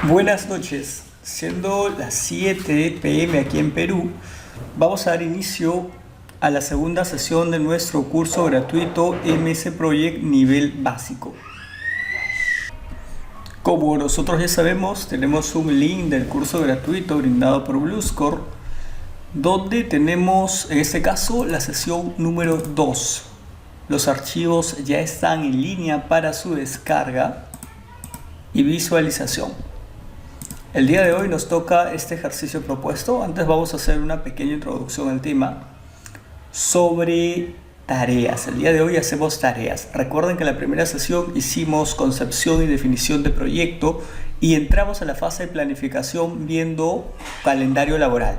Buenas noches, siendo las 7 p.m. aquí en Perú, vamos a dar inicio a la segunda sesión de nuestro curso gratuito MS Project nivel básico. Como nosotros ya sabemos, tenemos un link del curso gratuito brindado por Bluescore, donde tenemos en este caso la sesión número 2. Los archivos ya están en línea para su descarga y visualización. El día de hoy nos toca este ejercicio propuesto. Antes vamos a hacer una pequeña introducción al tema sobre tareas. El día de hoy hacemos tareas. Recuerden que en la primera sesión hicimos concepción y definición de proyecto y entramos a la fase de planificación viendo calendario laboral.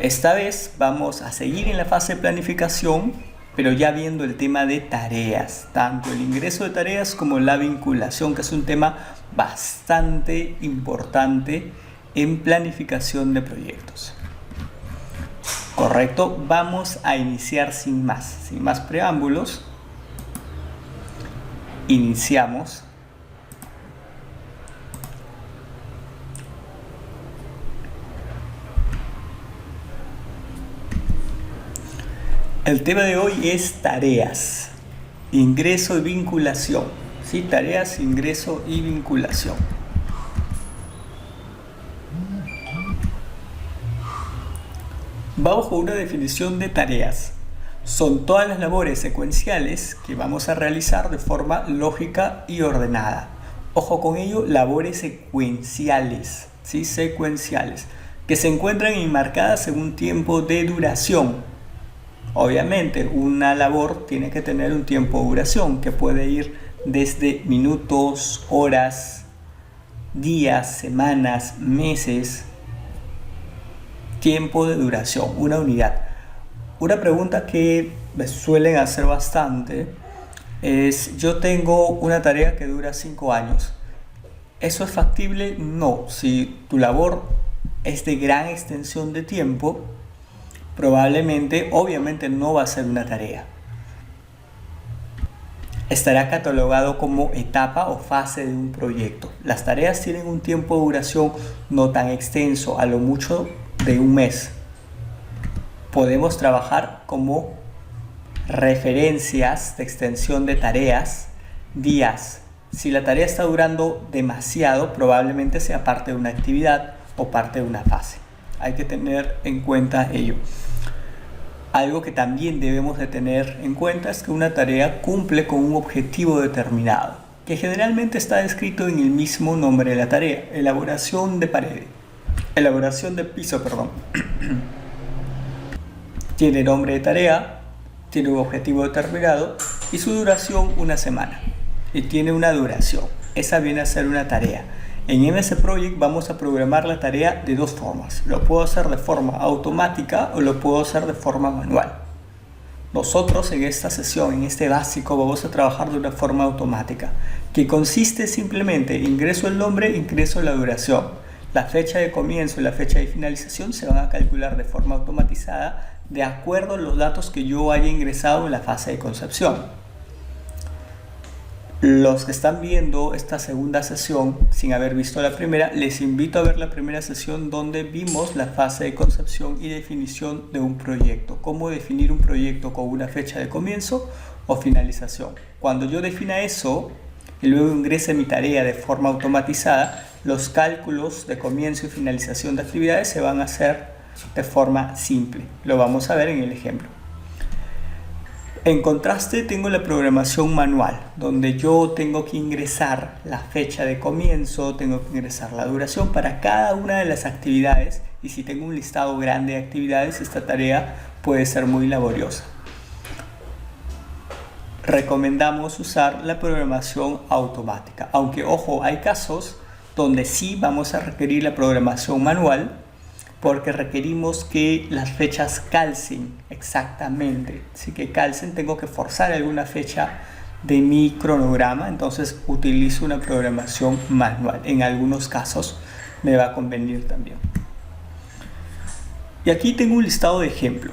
Esta vez vamos a seguir en la fase de planificación, pero ya viendo el tema de tareas, tanto el ingreso de tareas como la vinculación, que es un tema bastante importante en planificación de proyectos. Correcto, vamos a iniciar sin más preámbulos. Iniciamos. El tema de hoy es tareas, ingreso y vinculación. ¿Sí? Tareas, ingreso y vinculación. Vamos con una definición de tareas. Son todas las labores secuenciales que vamos a realizar de forma lógica y ordenada. Ojo con ello, labores secuenciales, ¿sí? Secuenciales, que se encuentran enmarcadas en un tiempo de duración. Obviamente, una labor tiene que tener un tiempo de duración que puede ir desde minutos, horas, días, semanas, meses. Tiempo de duración, una unidad. Una pregunta que me suelen hacer bastante es: yo tengo una tarea que dura 5 años. ¿Eso es factible? No. Si tu labor es de gran extensión de tiempo, probablemente, obviamente no va a ser una tarea. Estará catalogado como etapa o fase de un proyecto. Las tareas tienen un tiempo de duración no tan extenso, a lo mucho de un mes. Podemos trabajar como referencias de extensión de tareas, días. Si la tarea está durando demasiado, probablemente sea parte de una actividad o parte de una fase. Hay que tener en cuenta ello. Algo que también debemos de tener en cuenta es que una tarea cumple con un objetivo determinado, que generalmente está descrito en el mismo nombre de la tarea: elaboración de piso. Tiene nombre de tarea, tiene un objetivo determinado y su duración una semana. Y tiene una duración. Esa viene a ser una tarea. En MS Project vamos a programar la tarea de dos formas. Lo puedo hacer de forma automática o lo puedo hacer de forma manual. Nosotros en esta sesión, en este básico, vamos a trabajar de una forma automática, que consiste simplemente en ingreso el nombre, ingreso la duración. La fecha de comienzo y la fecha de finalización se van a calcular de forma automatizada de acuerdo a los datos que yo haya ingresado en la fase de concepción. Los que están viendo esta segunda sesión sin haber visto la primera, les invito a ver la primera sesión donde vimos la fase de concepción y definición de un proyecto. Cómo definir un proyecto con una fecha de comienzo o finalización. Cuando yo defina eso y luego ingrese mi tarea de forma automatizada, los cálculos de comienzo y finalización de actividades se van a hacer de forma simple. Lo vamos a ver en el ejemplo. En contraste, tengo la programación manual, donde yo tengo que ingresar la fecha de comienzo, tengo que ingresar la duración para cada una de las actividades, y si tengo un listado grande de actividades, esta tarea puede ser muy laboriosa. Recomendamos usar la programación automática, aunque ojo, hay casos donde sí vamos a requerir la programación manual, porque requerimos que las fechas calcen exactamente. Así que calcen, tengo que forzar alguna fecha de mi cronograma, entonces utilizo una programación manual. En algunos casos me va a convenir también. Y aquí tengo un listado de ejemplo.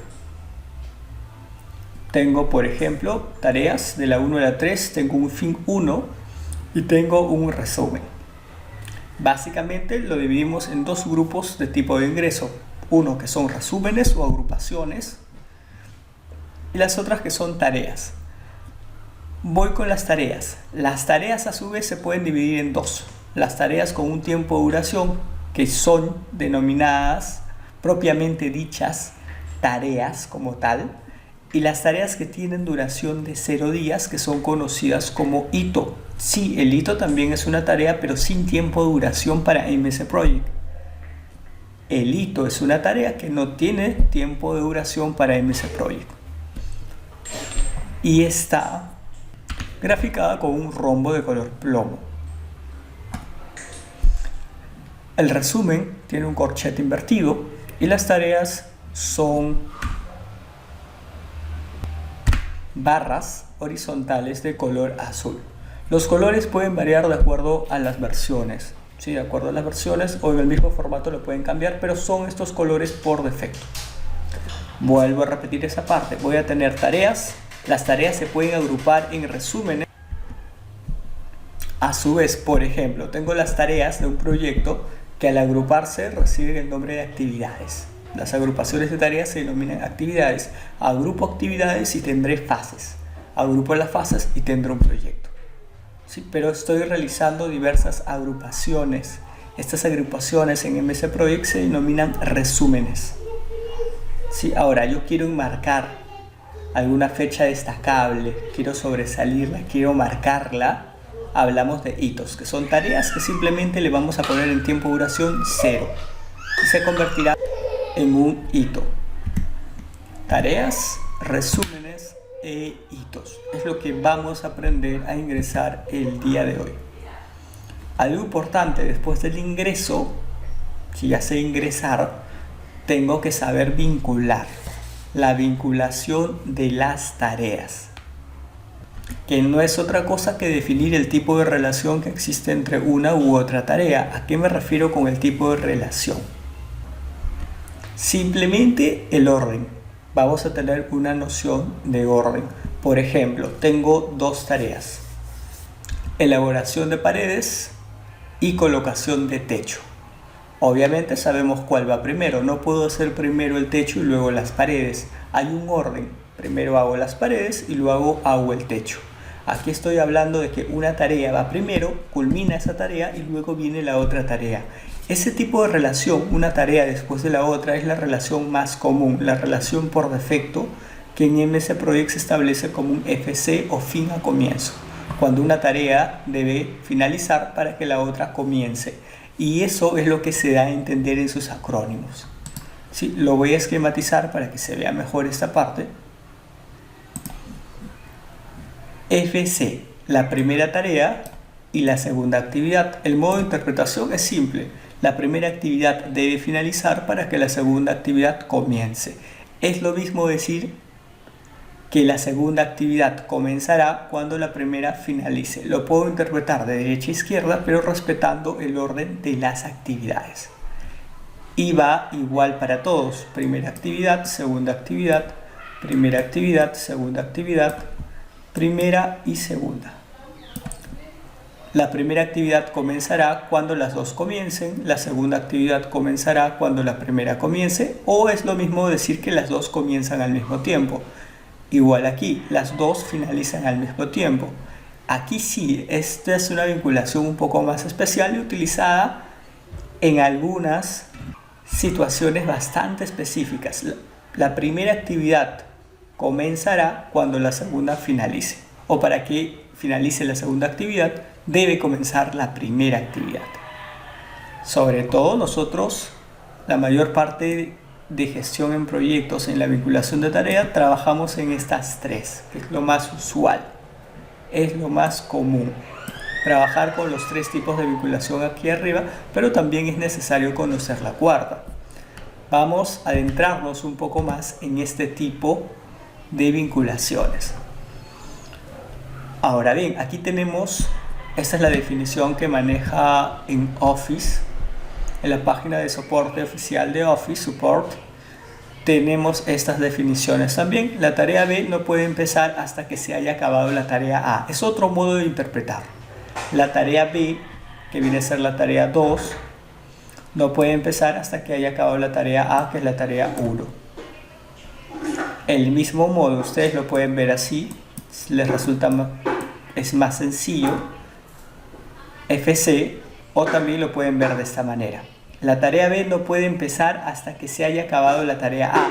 Tengo, por ejemplo, tareas de la 1 a la 3, tengo un fin 1 y tengo un resumen. Básicamente lo dividimos en dos grupos de tipo de ingreso. Uno que son resúmenes o agrupaciones y las otras que son tareas. Voy con las tareas. Las tareas a su vez se pueden dividir en dos. Las tareas con un tiempo de duración, que son denominadas propiamente dichas tareas como tal, y las tareas que tienen duración de 0 días, que son conocidas como hito. Sí, el hito también es una tarea, pero sin tiempo de duración para MS Project. El hito es una tarea que no tiene tiempo de duración para MS Project. Y está graficada con un rombo de color plomo. El resumen tiene un corchete invertido y las tareas son barras horizontales de color azul. Los colores pueden variar de acuerdo a las versiones. Sí, de acuerdo a las versiones o en el mismo formato lo pueden cambiar, pero son estos colores por defecto. Vuelvo a repetir esa parte. Voy a tener tareas. Las tareas se pueden agrupar en resúmenes. A su vez, por ejemplo, tengo las tareas de un proyecto que al agruparse reciben el nombre de actividades. Las agrupaciones de tareas se denominan actividades. Agrupo actividades y tendré fases. Agrupo las fases y tendré un proyecto. ¿Sí? Pero estoy realizando diversas agrupaciones. Estas agrupaciones en MS Project se denominan resúmenes. ¿Sí? Ahora yo quiero enmarcar alguna fecha destacable, quiero sobresalirla, quiero marcarla. Hablamos de hitos, que son tareas que simplemente le vamos a poner en tiempo de duración 0 y se convertirá en un hito. Tareas, resúmenes e hitos es lo que vamos a aprender a ingresar el día de hoy. Algo importante después del ingreso, si ya sé ingresar, tengo que saber vincular. La vinculación de las tareas, que no es otra cosa que definir el tipo de relación que existe entre una u otra tarea. ¿A qué me refiero con el tipo de relación? Simplemente el orden. Vamos a tener una noción de orden. Por ejemplo, tengo dos tareas: elaboración de paredes y colocación de techo. Obviamente sabemos cuál va primero. No puedo hacer primero el techo y luego las paredes. Hay un orden. Primero hago las paredes y luego hago el techo. Aquí estoy hablando de que una tarea va primero, culmina esa tarea y luego viene la otra tarea. Ese tipo de relación, una tarea después de la otra, es la relación más común, la relación por defecto que en MS Project se establece como un FC o fin a comienzo, cuando una tarea debe finalizar para que la otra comience. Y eso es lo que se da a entender en sus acrónimos. Sí, lo voy a esquematizar para que se vea mejor esta parte. FC, la primera tarea y la segunda actividad. El modo de interpretación es simple. La primera actividad debe finalizar para que la segunda actividad comience. Es lo mismo decir que la segunda actividad comenzará cuando la primera finalice. Lo puedo interpretar de derecha a izquierda, pero respetando el orden de las actividades. Y va igual para todos. Primera actividad, segunda actividad, primera actividad, segunda actividad, primera y segunda. La primera actividad comenzará cuando las dos comiencen, la segunda actividad comenzará cuando la primera comience, o es lo mismo decir que las dos comienzan al mismo tiempo. Igual aquí, las dos finalizan al mismo tiempo. Aquí sí, esta es una vinculación un poco más especial y utilizada en algunas situaciones bastante específicas. La primera actividad comenzará cuando la segunda finalice, o para que finalice la segunda actividad debe comenzar la primera actividad. Sobre todo nosotros, la mayor parte de gestión en proyectos, en la vinculación de tarea, trabajamos en estas tres, que es lo más usual, es lo más común. Trabajar con los tres tipos de vinculación aquí arriba, pero también es necesario conocer la cuarta. Vamos a adentrarnos un poco más en este tipo de vinculaciones. Ahora bien, aquí tenemos, esta es la definición que maneja en Office, en la página de soporte oficial de Office, Support, tenemos estas definiciones también. La tarea B no puede empezar hasta que se haya acabado la tarea A. Es otro modo de interpretar. La tarea B, que viene a ser la tarea 2, no puede empezar hasta que haya acabado la tarea A, que es la tarea 1. El mismo modo, ustedes lo pueden ver así, les resulta es más sencillo, FC, o también lo pueden ver de esta manera. La tarea B no puede empezar hasta que se haya acabado la tarea A,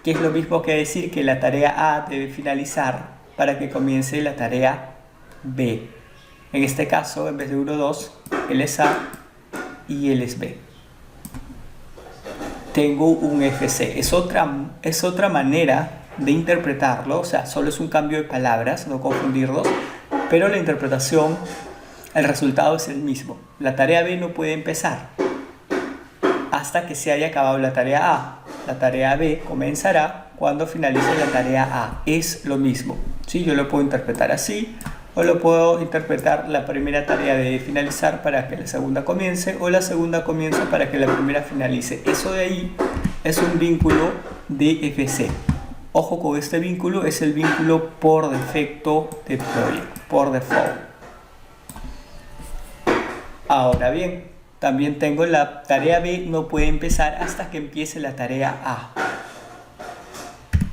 que es lo mismo que decir que la tarea A debe finalizar para que comience la tarea B. En este caso, en vez de 1, 2, él es A y él es B. Tengo un FC. Es otra manera de interpretarlo, o sea, solo es un cambio de palabras, no confundirlos, pero la interpretación, el resultado es el mismo. La tarea B no puede empezar hasta que se haya acabado la tarea A. La tarea B comenzará cuando finalice la tarea A. Es lo mismo. ¿Sí? Yo lo puedo interpretar así, o lo puedo interpretar la primera tarea de finalizar para que la segunda comience, o la segunda comienza para que la primera finalice. Eso de ahí es un vínculo de FC. Ojo con este vínculo, es el vínculo por defecto de Project, por default. Ahora bien, también tengo la tarea B no puede empezar hasta que empiece la tarea A.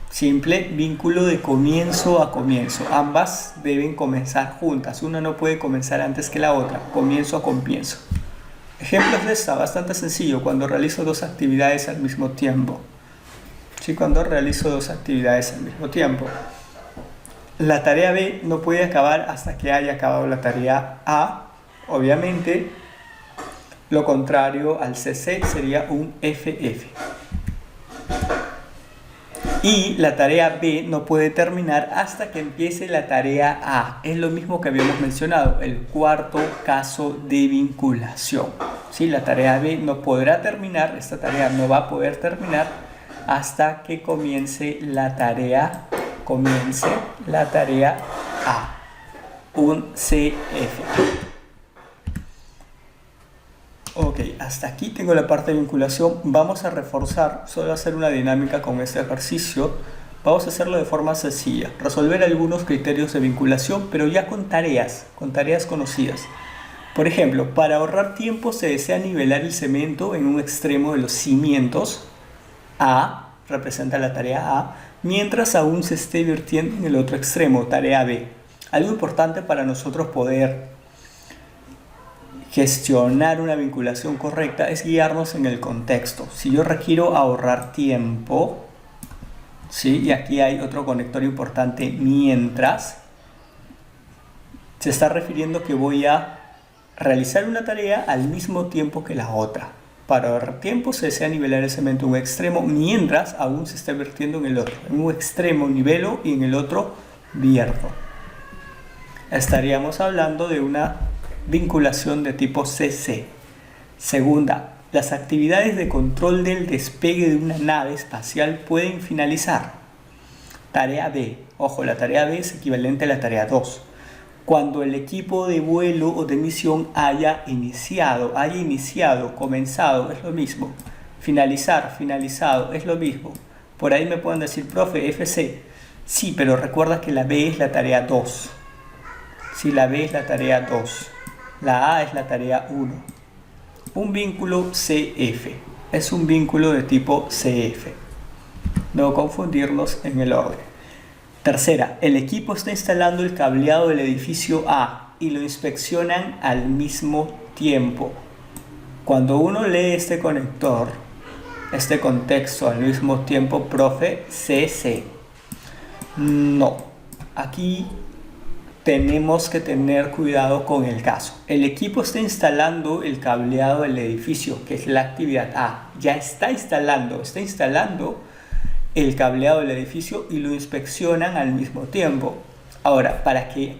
Simple vínculo de comienzo a comienzo. Ambas deben comenzar juntas. Una no puede comenzar antes que la otra. Comienzo a comienzo. Ejemplos de esta, bastante sencillo. Cuando realizo dos actividades al mismo tiempo. Sí, cuando realizo dos actividades al mismo tiempo. La tarea B no puede acabar hasta que haya acabado la tarea A. Obviamente, lo contrario al CC sería un FF. Y la tarea B no puede terminar hasta que empiece la tarea A. Es lo mismo que habíamos mencionado, el cuarto caso de vinculación. ¿Sí? La tarea B no podrá terminar, esta tarea no va a poder terminar hasta que comience la tarea A. Un CF. Ok, hasta aquí tengo la parte de vinculación. Vamos a reforzar, solo hacer una dinámica con este ejercicio. Vamos a hacerlo de forma sencilla, resolver algunos criterios de vinculación, pero ya con tareas conocidas. Por ejemplo, para ahorrar tiempo se desea nivelar el cemento en un extremo de los cimientos. A representa la tarea A, mientras aún se esté vertiendo en el otro extremo, tarea B. Algo importante para nosotros poder gestionar una vinculación correcta es guiarnos en el contexto. Si yo requiero ahorrar tiempo, ¿sí? Y aquí hay otro conector importante, mientras, se está refiriendo que voy a realizar una tarea al mismo tiempo que la otra. Para ahorrar tiempo se desea nivelar el cemento en un extremo mientras aún se está vertiendo en el otro. En un extremo nivelo y en el otro vierto. Estaríamos hablando de una vinculación de tipo CC. Segunda, las actividades de control del despegue de una nave espacial pueden finalizar. Tarea B. Ojo, la tarea B es equivalente a la tarea 2. Cuando el equipo de vuelo o de misión haya iniciado, comenzado, es lo mismo. Finalizar, finalizado, es lo mismo. Por ahí me pueden decir, profe, FC. Sí, pero recuerda que la B es la tarea 2. Sí, la B es la tarea 2. La A es la tarea 1. Un vínculo CF. Es un vínculo de tipo CF. No confundirlos en el orden. Tercera, el equipo está instalando el cableado del edificio A y lo inspeccionan al mismo tiempo. Cuando uno lee este conector, este contexto al mismo tiempo, profe, CC. No. Aquí tenemos que tener cuidado con el caso. El equipo está instalando el cableado del edificio, que es la actividad A. Ya está instalando el cableado del edificio y lo inspeccionan al mismo tiempo. Ahora, para que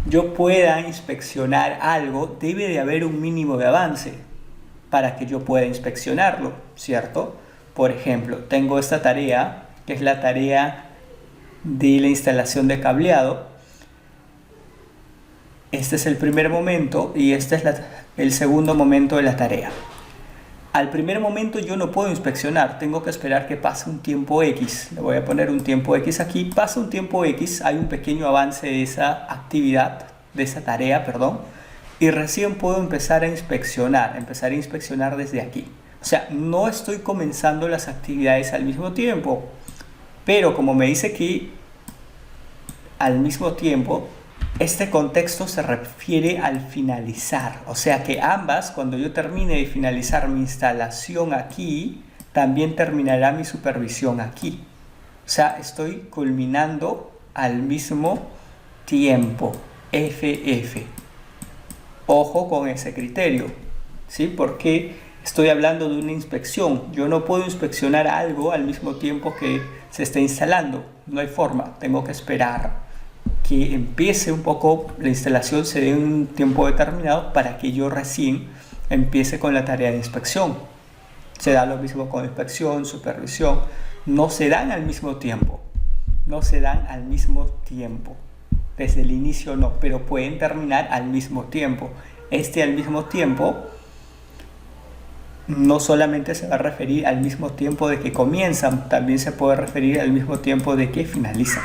yo pueda inspeccionar algo, debe de haber un mínimo de avance para que yo pueda inspeccionarlo, ¿cierto? Por ejemplo, tengo esta tarea, que es la tarea de la instalación de cableado. Este es el primer momento y este es el segundo momento de la tarea. Al primer momento yo no puedo inspeccionar, tengo que esperar que pase un tiempo X. Le voy a poner un tiempo X aquí. Pasa un tiempo X, hay un pequeño avance de esa actividad, de esa tarea, perdón. y recién puedo empezar a inspeccionar desde aquí. O sea, no estoy comenzando las actividades al mismo tiempo, pero como me dice que al mismo tiempo, este contexto se refiere al finalizar. O sea que ambas, cuando yo termine de finalizar mi instalación aquí, también terminará mi supervisión aquí. O sea, estoy culminando al mismo tiempo. FF. Ojo con ese criterio, ¿sí? Porque estoy hablando de una inspección. Yo no puedo inspeccionar algo al mismo tiempo que se está instalando. No hay forma. Tengo que esperar que empiece un poco la instalación, se dé en un tiempo determinado para que yo recién empiece con la tarea de inspección. Se da lo mismo con inspección, supervisión. No se dan al mismo tiempo. No se dan al mismo tiempo. Desde el inicio no, pero pueden terminar al mismo tiempo. Al mismo tiempo no solamente se va a referir al mismo tiempo de que comienzan, también se puede referir al mismo tiempo de que finalizan.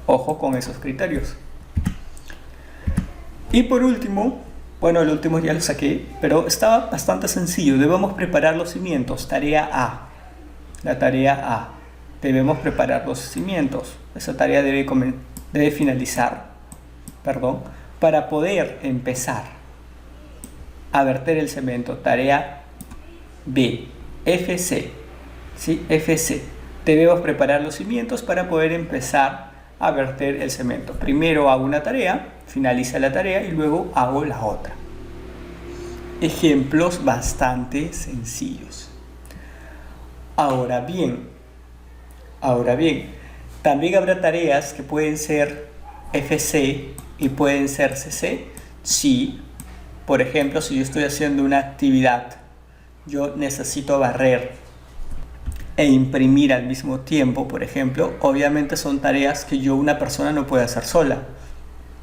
Ojo con esos criterios. Y por último, bueno, el último ya lo saqué, pero estaba bastante sencillo. Debemos preparar los cimientos. Tarea A. La tarea A. Debemos preparar los cimientos. Esa tarea debe finalizar, para poder empezar a verter el cemento. Tarea B. FC. ¿Sí? FC. Debemos preparar los cimientos para poder empezar a verter el cemento. Primero hago una tarea, finaliza la tarea y luego hago la otra. Ejemplos bastante sencillos. Ahora bien, también habrá tareas que pueden ser FC y pueden ser CC. Sí, por ejemplo, si yo estoy haciendo una actividad, yo necesito barrer e imprimir al mismo tiempo, por ejemplo, obviamente son tareas que una persona no puede hacer sola.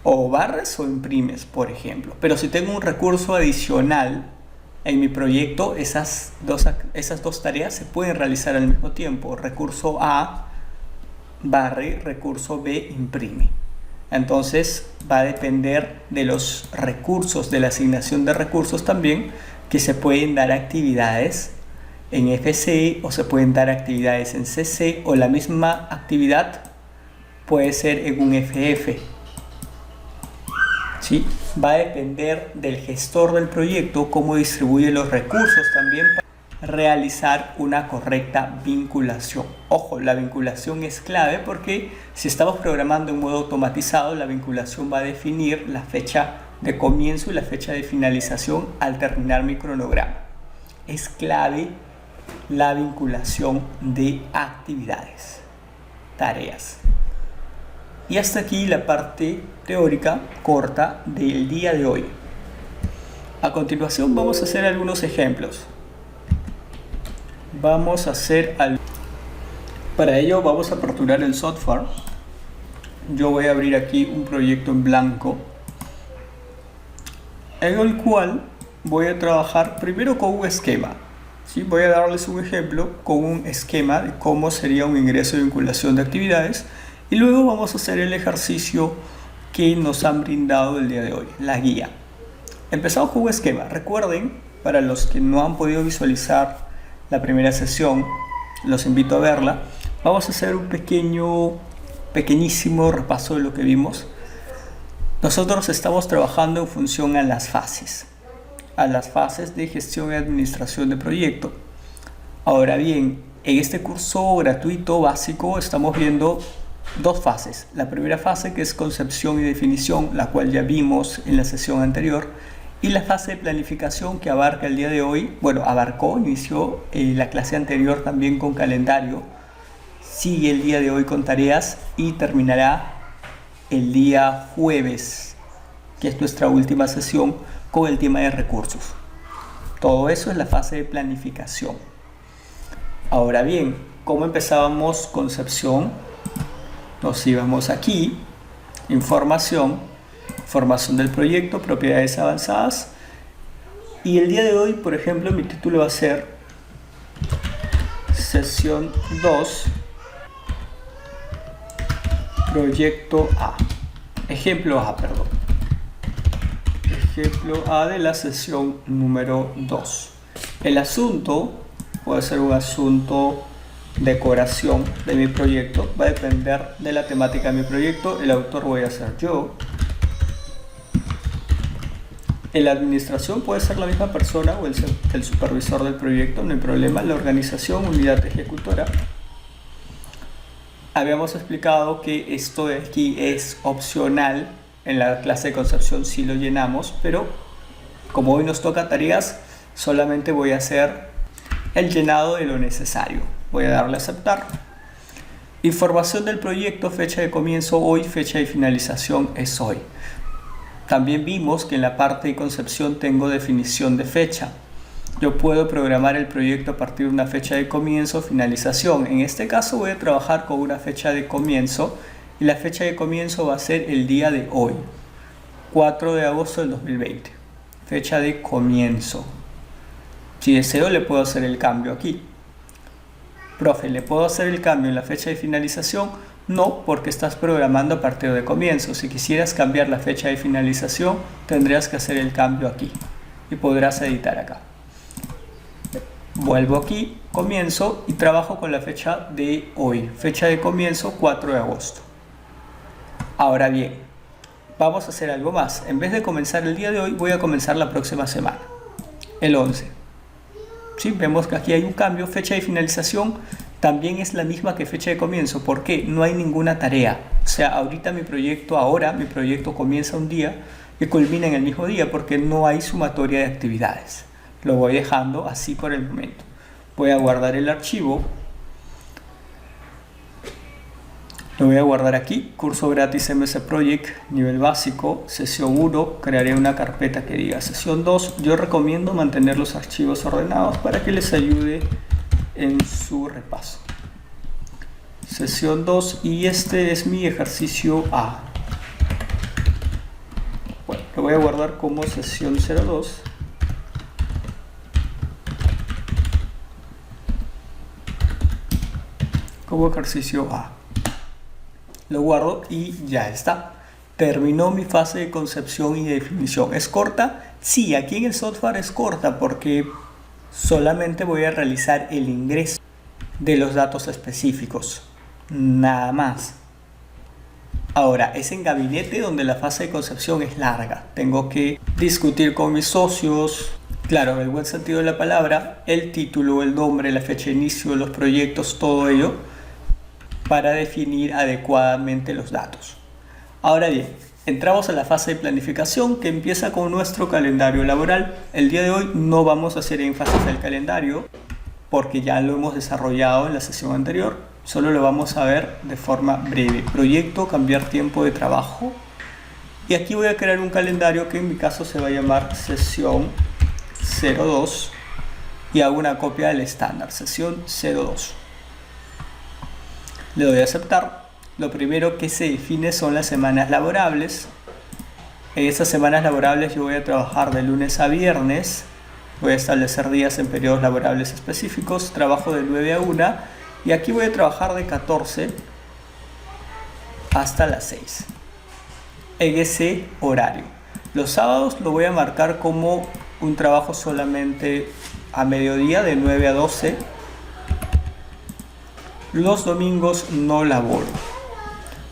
O barres o imprimes, por ejemplo. Pero si tengo un recurso adicional en mi proyecto, esas dos tareas se pueden realizar al mismo tiempo. Recurso A, barre, recurso B, imprime. Entonces va a depender de los recursos, de la asignación de recursos también, que se pueden dar actividades en FC o se pueden dar actividades en CC, o la misma actividad puede ser en un FF. ¿Sí? Va a depender del gestor del proyecto cómo distribuye los recursos también para realizar una correcta vinculación. Ojo, la vinculación es clave porque si estamos programando en modo automatizado, la vinculación va a definir la fecha de comienzo y la fecha de finalización al terminar mi cronograma. Es clave la vinculación de actividades, tareas. Y hasta aquí la parte teórica corta del día de hoy. A continuación vamos a hacer algunos ejemplos. Para ello vamos a aperturar el software. Yo voy a abrir aquí un proyecto en blanco, en el cual voy a trabajar primero con un esquema. ¿Sí? Voy a darles un ejemplo con un esquema de cómo sería un ingreso de vinculación de actividades y luego vamos a hacer el ejercicio que nos han brindado el día de hoy, la guía. Empezamos con un esquema. Recuerden, para los que no han podido visualizar la primera sesión, los invito a verla. Vamos a hacer un pequeñísimo repaso de lo que vimos. Nosotros estamos trabajando en función a las fases de gestión y administración de proyecto. Ahora bien, en este curso gratuito básico estamos viendo dos fases. La primera fase, que es concepción y definición, la cual ya vimos en la sesión anterior, y la fase de planificación, que abarca el día de hoy, inició la clase anterior también con calendario, sigue el día de hoy con tareas y terminará el día jueves, que es nuestra última sesión, con el tema de recursos. Todo eso es la fase de planificación. Ahora bien, ¿cómo empezábamos concepción? Nos íbamos aquí, información del proyecto, propiedades avanzadas, y el día de hoy, por ejemplo, mi título va a ser sesión 2, proyecto A, ejemplo A, ejemplo A de la sesión número 2. El asunto puede ser un asunto decoración de mi proyecto, va a depender de la temática de mi proyecto. El autor voy a ser yo. En la administración puede ser la misma persona o el supervisor del proyecto, no hay problema. La organización, unidad ejecutora. Habíamos explicado que esto de aquí es opcional. En la clase de concepción sí lo llenamos, pero como hoy nos toca tareas, solamente voy a hacer el llenado de lo necesario. Voy a darle a aceptar. Información del proyecto, fecha de comienzo hoy, fecha de finalización es hoy. También vimos que en la parte de concepción tengo definición de fecha. Yo puedo programar el proyecto a partir de una fecha de comienzo o finalización. En este caso voy a trabajar con una fecha de comienzo y la fecha de comienzo va a ser el día de hoy, 4 de agosto del 2020. Fecha de comienzo. Si deseo le puedo hacer el cambio aquí. Profe, ¿le puedo hacer el cambio en la fecha de finalización? No, porque estás programando a partir de comienzo. Si quisieras cambiar la fecha de finalización, tendrías que hacer el cambio aquí y podrás editar acá. Vuelvo aquí, comienzo y trabajo con la fecha de hoy. Fecha de comienzo 4 de agosto. Ahora bien, vamos a hacer algo más. En vez de comenzar el día de hoy, voy a comenzar la próxima semana, el 11. ¿Sí? Vemos que aquí hay un cambio. Fecha de finalización también es la misma que fecha de comienzo. ¿Por qué? No hay ninguna tarea. O sea, ahorita mi proyecto comienza un día y culmina en el mismo día porque no hay sumatoria de actividades. Lo voy dejando así por el momento. Voy a guardar el archivo. Lo voy a guardar aquí, curso gratis MS Project, nivel básico, sesión 1, crearé una carpeta que diga sesión 2. Yo recomiendo mantener los archivos ordenados para que les ayude en su repaso. Sesión 2 y este es mi ejercicio A. Bueno, lo voy a guardar como sesión 02. Como ejercicio A. Lo guardo y ya está. Terminó mi fase de concepción y definición. ¿Es corta? Sí, aquí en el software es corta porque solamente voy a realizar el ingreso de los datos específicos. Nada más. Ahora, es en gabinete donde la fase de concepción es larga. Tengo que discutir con mis socios. Claro, en el buen sentido de la palabra, el título, el nombre, la fecha de inicio, los proyectos, todo ello, para definir adecuadamente los datos. Ahora bien, entramos a la fase de planificación que empieza con nuestro calendario laboral. El día de hoy no vamos a hacer énfasis al calendario porque ya lo hemos desarrollado en la sesión anterior. Solo lo vamos a ver de forma breve. Proyecto, cambiar tiempo de trabajo. Y aquí voy a crear un calendario que en mi caso se va a llamar sesión 02 y hago una copia del estándar, sesión 02. Le doy a aceptar. Lo primero que se define son las semanas laborables. En esas semanas laborables yo voy a trabajar de lunes a viernes. Voy a establecer días en periodos laborables específicos. Trabajo de 9 a 1 y aquí voy a trabajar de 14 hasta las 6 en ese horario. Los sábados lo voy a marcar como un trabajo solamente a mediodía de 9 a 12. Los domingos no laboro.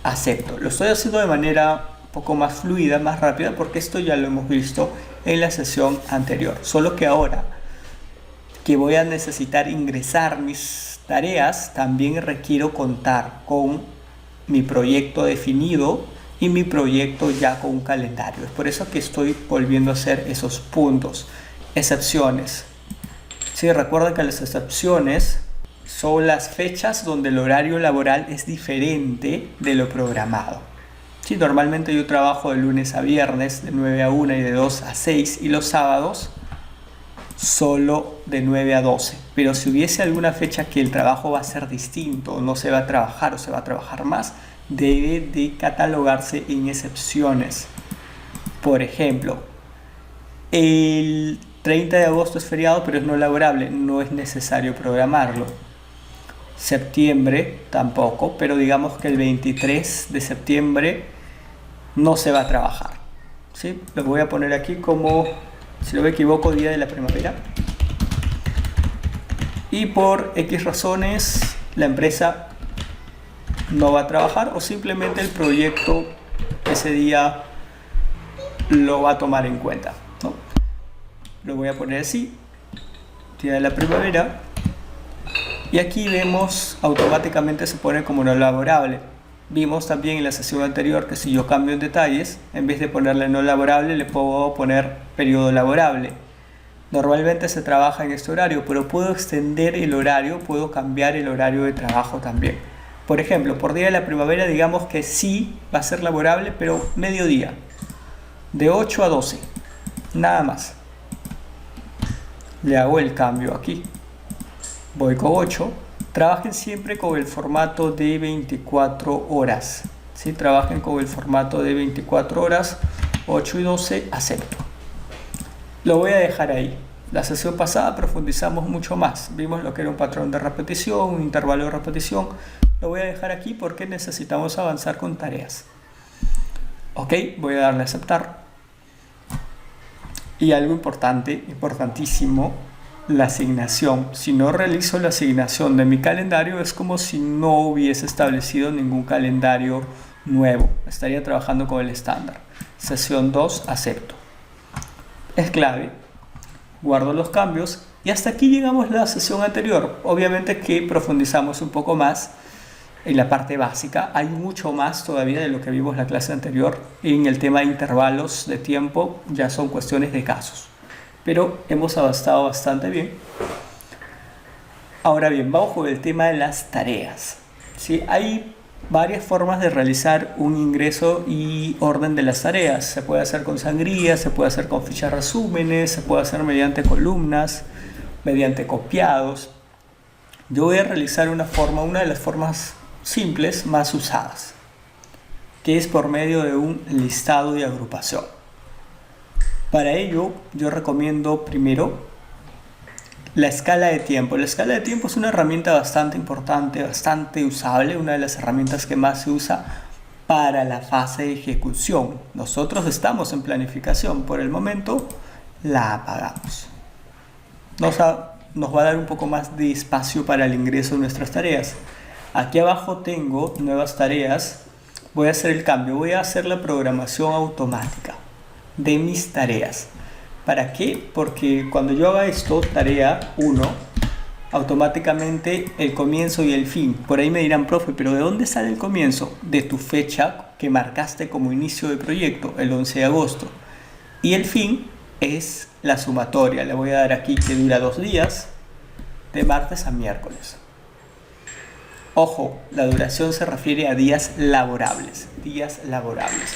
Acepto. Lo estoy haciendo de manera un poco más fluida, más rápida, porque esto ya lo hemos visto en la sesión anterior. Solo que ahora que voy a necesitar ingresar mis tareas, también requiero contar con mi proyecto definido y mi proyecto ya con un calendario. Es por eso que estoy volviendo a hacer esos puntos. Excepciones. Sí, recuerden que las excepciones son las fechas donde el horario laboral es diferente de lo programado. Sí, normalmente yo trabajo de lunes a viernes de 9 a 1 y de 2 a 6 y los sábados solo de 9 a 12. Pero si hubiese alguna fecha que el trabajo va a ser distinto, no se va a trabajar o se va a trabajar más, debe de catalogarse en excepciones. Por ejemplo, el 30 de agosto es feriado pero es no laborable, no es necesario programarlo. Septiembre tampoco, pero digamos que el 23 de septiembre no se va a trabajar. ¿sí? Lo voy a poner aquí como, si no me equivoco, día de la primavera. Y por X razones la empresa no va a trabajar o simplemente el proyecto ese día lo va a tomar en cuenta, ¿no? Lo voy a poner así, día de la primavera, y aquí vemos automáticamente se pone como no laborable. Vimos también en la sesión anterior que si yo cambio en detalles, en vez de ponerle no laborable le puedo poner periodo laborable. Normalmente se trabaja en este horario, pero puedo extender el horario, puedo cambiar el horario de trabajo también. Por ejemplo, por día de la primavera digamos que sí va a ser laborable, pero mediodía, de 8 a 12, nada más. Le hago el cambio aquí. Voy con 8. Trabajen siempre con el formato de 24 horas. ¿Sí? Trabajen con el formato de 24 horas, 8 y 12, acepto. Lo voy a dejar ahí. La sesión pasada profundizamos mucho más. Vimos lo que era un patrón de repetición, un intervalo de repetición. Lo voy a dejar aquí porque necesitamos avanzar con tareas. Ok, voy a darle a aceptar. Y algo importante, importantísimo, la asignación. Si no realizo la asignación de mi calendario es como si no hubiese establecido ningún calendario nuevo. Estaría trabajando con el estándar. Sesión 2, acepto. Es clave. Guardo los cambios y hasta aquí llegamos a la sesión anterior. Obviamente que profundizamos un poco más en la parte básica. Hay mucho más todavía de lo que vimos en la clase anterior. En el tema de intervalos de tiempo ya son cuestiones de casos. Pero hemos avanzado bastante bien. Ahora bien, vamos con el tema de las tareas. ¿Sí? Hay varias formas de realizar un ingreso y orden de las tareas. Se puede hacer con sangría, se puede hacer con fichas resúmenes, se puede hacer mediante columnas, mediante copiados. Yo voy a realizar una de las formas simples más usadas, que es por medio de un listado y agrupación. Para ello, yo recomiendo primero la escala de tiempo. La escala de tiempo es una herramienta bastante importante, bastante usable, una de las herramientas que más se usa para la fase de ejecución. Nosotros estamos en planificación, por el momento la apagamos. Nos va a dar un poco más de espacio para el ingreso de nuestras tareas. Aquí abajo tengo nuevas tareas. Voy a hacer el cambio, voy a hacer la programación automática de mis tareas. ¿Para qué? Porque cuando yo haga esto, tarea 1, automáticamente el comienzo y el fin. Por ahí me dirán, profe, ¿pero de dónde sale el comienzo? De tu fecha que marcaste como inicio de proyecto, el 11 de agosto. Y el fin es la sumatoria. Le voy a dar aquí que dura 2 días, de martes a miércoles. Ojo, la duración se refiere a días laborables. Días laborables.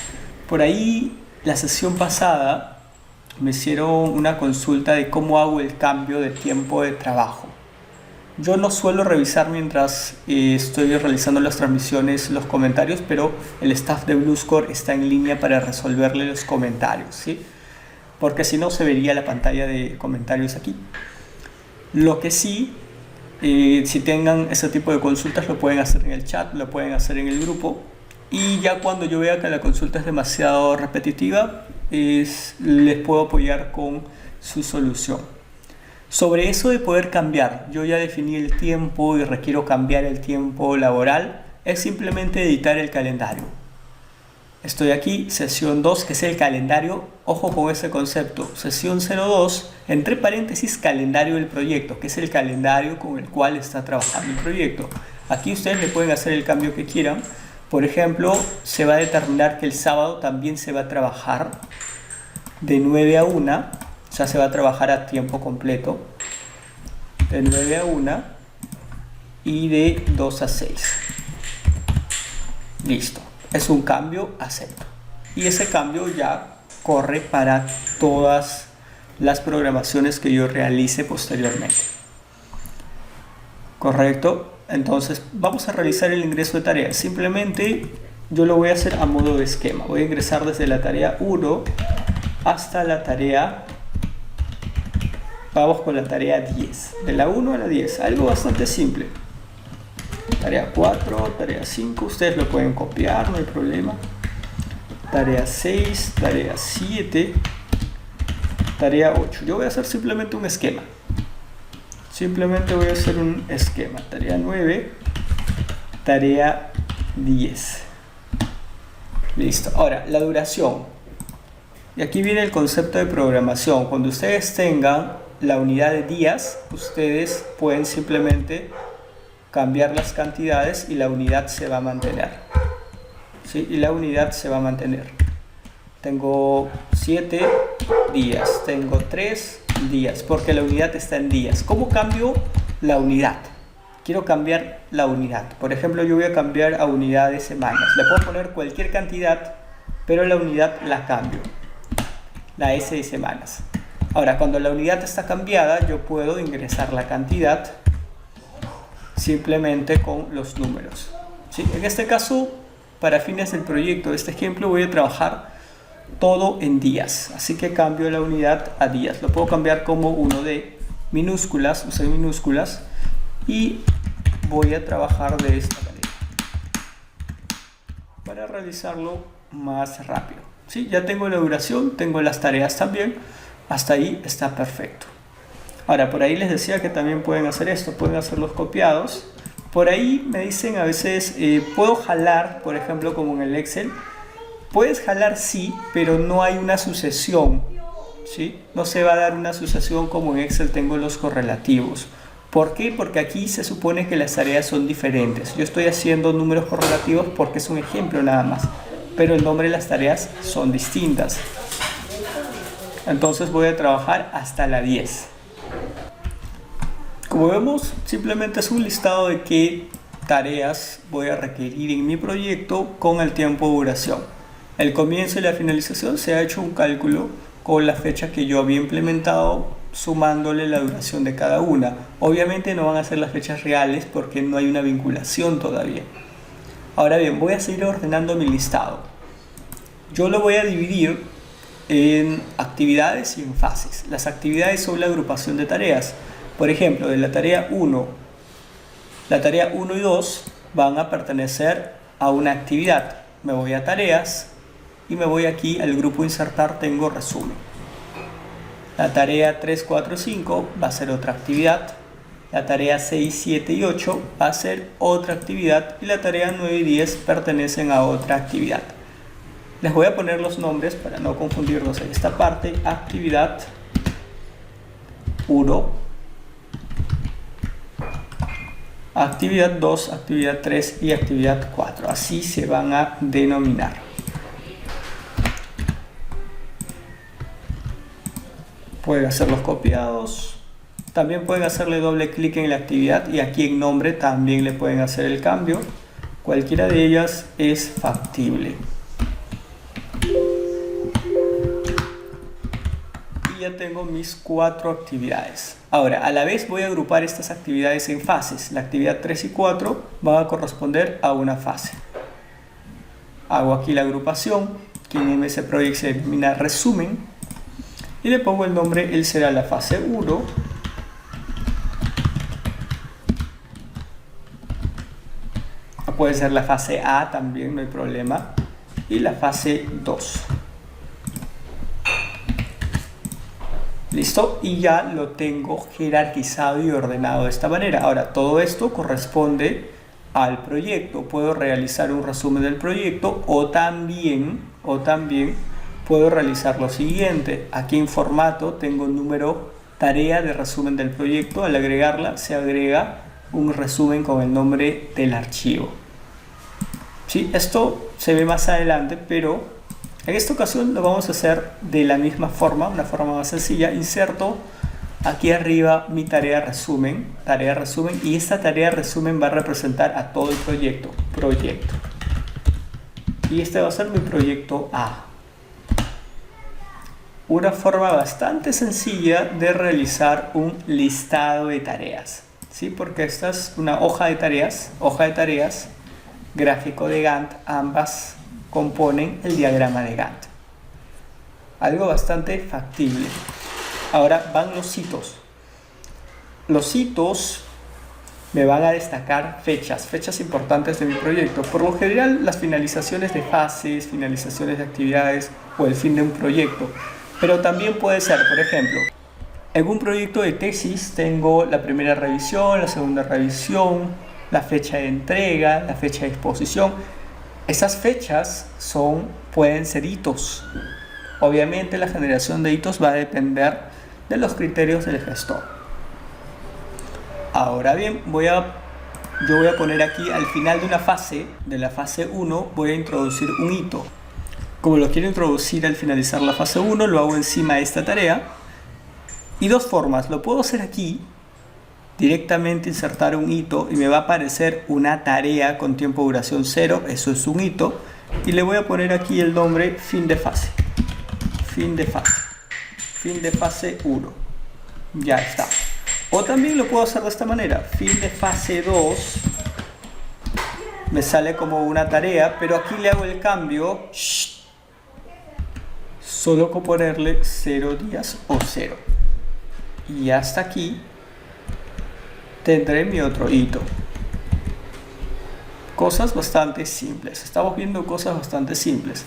Por ahí, la sesión pasada me hicieron una consulta de cómo hago el cambio de tiempo de trabajo. Yo no suelo revisar mientras estoy realizando las transmisiones los comentarios, pero el staff de Bluescore está en línea para resolverle los comentarios, ¿sí? Porque si no se vería la pantalla de comentarios aquí. Lo que sí, si tengan ese tipo de consultas lo pueden hacer en el chat, lo pueden hacer en el grupo. Y ya cuando yo vea que la consulta es demasiado repetitiva, les puedo apoyar con su solución. Sobre eso de poder cambiar, yo ya definí el tiempo y requiero cambiar el tiempo laboral, es simplemente editar el calendario. Estoy aquí, sesión 2, que es el calendario. Ojo con ese concepto, sesión 02, entre paréntesis, calendario del proyecto, que es el calendario con el cual está trabajando el proyecto. Aquí ustedes le pueden hacer el cambio que quieran. Por ejemplo, se va a determinar que el sábado también se va a trabajar de 9 a 1, o sea, se va a trabajar a tiempo completo, de 9 a 1 y de 2 a 6. Listo, es un cambio, acepto. Y ese cambio ya corre para todas las programaciones que yo realice posteriormente. ¿Correcto? Entonces vamos a realizar el ingreso de tareas. Simplemente yo lo voy a hacer a modo de esquema. Voy a ingresar desde la tarea 1 hasta la tarea, vamos con la tarea 10, de la 1 a la 10, algo bastante simple. Tarea 4, tarea 5, ustedes lo pueden copiar, no hay problema. tarea 6, tarea 7, tarea 8. Yo voy a hacer simplemente un esquema. Simplemente voy a hacer un esquema. Tarea 9, tarea 10. Listo. Ahora, la duración. Y aquí viene el concepto de programación. Cuando ustedes tengan la unidad de días, ustedes pueden simplemente cambiar las cantidades y la unidad se va a mantener. ¿Sí? Y la unidad se va a mantener. Tengo 7 días, tengo 3 días, porque la unidad está en días. ¿Cómo cambio la unidad? Quiero cambiar la unidad. Por ejemplo, yo voy a cambiar a unidad de semanas. Le puedo poner cualquier cantidad, pero la unidad la cambio. La S de semanas. Ahora, cuando la unidad está cambiada, yo puedo ingresar la cantidad simplemente con los números. ¿Sí? En este caso, para fines del proyecto de este ejemplo, voy a trabajar todo en días. Así que cambio la unidad a días. Lo puedo cambiar como 1D, minúsculas, usé minúsculas, y voy a trabajar de esta manera para realizarlo más rápido. ¿Sí? Ya tengo la duración, tengo las tareas también. Hasta ahí está perfecto. Ahora, por ahí les decía que también pueden hacer esto, pueden hacer los copiados. Por ahí me dicen a veces, puedo jalar, por ejemplo, como en el Excel. Puedes jalar, sí, pero no hay una sucesión, ¿sí? No se va a dar una sucesión como en Excel tengo los correlativos. ¿Por qué? Porque aquí se supone que las tareas son diferentes. Yo estoy haciendo números correlativos porque es un ejemplo nada más, pero el nombre de las tareas son distintas. Entonces voy a trabajar hasta la 10. Como vemos, simplemente es un listado de qué tareas voy a requerir en mi proyecto con el tiempo de duración. El comienzo y la finalización se ha hecho un cálculo con la fecha que yo había implementado, sumándole la duración de cada una. Obviamente no van a ser las fechas reales porque no hay una vinculación todavía. Ahora bien, voy a seguir ordenando mi listado. Yo lo voy a dividir en actividades y en fases. Las actividades son la agrupación de tareas. Por ejemplo, de la tarea 1, la tarea 1 y 2 van a pertenecer a una actividad. Me voy a tareas y me voy aquí al grupo insertar, tengo resumen. La tarea 3, 4, 5 va a ser otra actividad. La tarea 6, 7 y 8 va a ser otra actividad. Y la tarea 9 y 10 pertenecen a otra actividad. Les voy a poner los nombres para no confundirlos en esta parte. Actividad 1, actividad 2, actividad 3 y actividad 4. Así se van a denominar. Pueden hacer los copiados. También pueden hacerle doble clic en la actividad y aquí en nombre también le pueden hacer el cambio. Cualquiera de ellas es factible. Y ya tengo mis 4 actividades. Ahora, a la vez voy a agrupar estas actividades en fases. La actividad 3 y 4 van a corresponder a una fase. Hago aquí la agrupación, que en MS Project se denomina resumen. Y le pongo el nombre, él será la fase 1. Puede ser la fase A también, no hay problema. Y la fase 2. ¿Listo? Y ya lo tengo jerarquizado y ordenado de esta manera. Ahora, todo esto corresponde al proyecto. Puedo realizar un resumen del proyecto o también puedo realizar lo siguiente. Aquí en formato tengo un número tarea de resumen del proyecto. Al agregarla se agrega un resumen con el nombre del archivo. ¿Sí? Esto se ve más adelante, pero en esta ocasión lo vamos a hacer de la misma forma, una forma más sencilla. Inserto aquí arriba mi tarea resumen, y esta tarea resumen va a representar a todo el proyecto. Y este va a ser mi proyecto A. Una forma bastante sencilla de realizar un listado de tareas, ¿sí? Porque esta es una hoja de tareas, gráfico de Gantt, ambas componen el diagrama de Gantt. Algo bastante factible. Ahora van los hitos. Los hitos me van a destacar fechas importantes de mi proyecto. Por lo general, las finalizaciones de fases, finalizaciones de actividades o el fin de un proyecto. Pero también puede ser, por ejemplo, en un proyecto de tesis tengo la primera revisión, la segunda revisión, la fecha de entrega, la fecha de exposición. Esas fechas pueden ser hitos. Obviamente la generación de hitos va a depender de los criterios del gestor. Ahora bien, yo voy a poner aquí al final de una fase, de la fase 1, voy a introducir un hito. Como lo quiero introducir al finalizar la fase 1, lo hago encima de esta tarea. Y dos formas, lo puedo hacer aquí, directamente insertar un hito y me va a aparecer una tarea con tiempo de duración 0, eso es un hito. Y le voy a poner aquí el nombre fin de fase. Fin de fase 1. Ya está. O también lo puedo hacer de esta manera, fin de fase 2, me sale como una tarea, pero aquí le hago el cambio, solo con ponerle 0 días o 0. Y hasta aquí tendré mi otro hito. Cosas bastante simples, estamos viendo cosas bastante simples.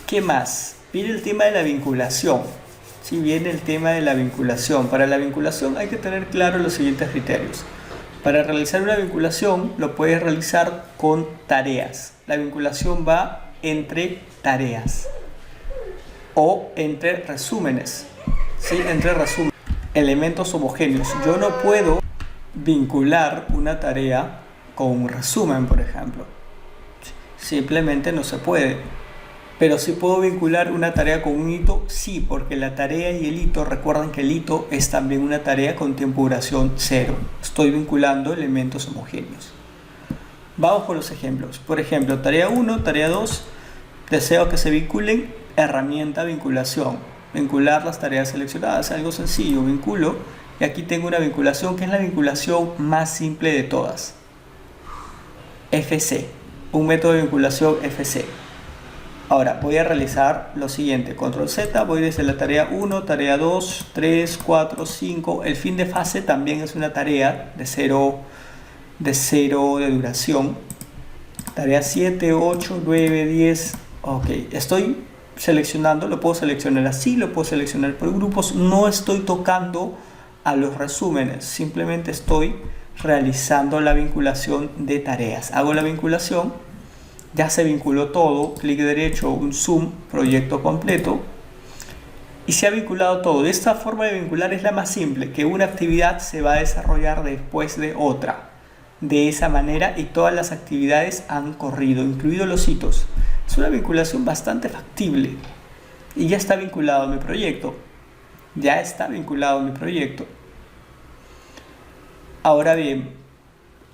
¿Qué más? Viene el tema de la vinculación. Si viene el tema de la vinculación. Para la vinculación hay que tener claro los siguientes criterios. Para realizar una vinculación lo puedes realizar con tareas. La vinculación va entre tareas o entre resúmenes. ¿Sí? Entre resúmenes. Elementos homogéneos. Yo no puedo vincular una tarea con un resumen, por ejemplo. Simplemente no se puede. Pero si puedo vincular una tarea con un hito, sí, porque la tarea y el hito, recuerden que el hito es también una tarea con tiempo de duración 0. Estoy vinculando elementos homogéneos. Vamos con los ejemplos. Por ejemplo, tarea 1, tarea 2, deseo que se vinculen, herramienta vinculación. Vincular las tareas seleccionadas, algo sencillo, vinculo. Y aquí tengo una vinculación que es la vinculación más simple de todas. FC, un método de vinculación FC. Ahora voy a realizar lo siguiente, control Z, voy desde la tarea 1, tarea 2, 3, 4, 5, el fin de fase también es una tarea de 0 de duración, tarea 7, 8, 9, 10, ok, estoy seleccionando, lo puedo seleccionar así, lo puedo seleccionar por grupos, no estoy tocando a los resúmenes, simplemente estoy realizando la vinculación de tareas, hago la vinculación. Ya se vinculó todo, clic derecho, un zoom, proyecto completo. Y se ha vinculado todo. Esta forma de vincular es la más simple, que una actividad se va a desarrollar después de otra. De esa manera y todas las actividades han corrido, incluidos los hitos. Es una vinculación bastante factible. Y ya está vinculado a mi proyecto. Ya está vinculado a mi proyecto. Ahora bien,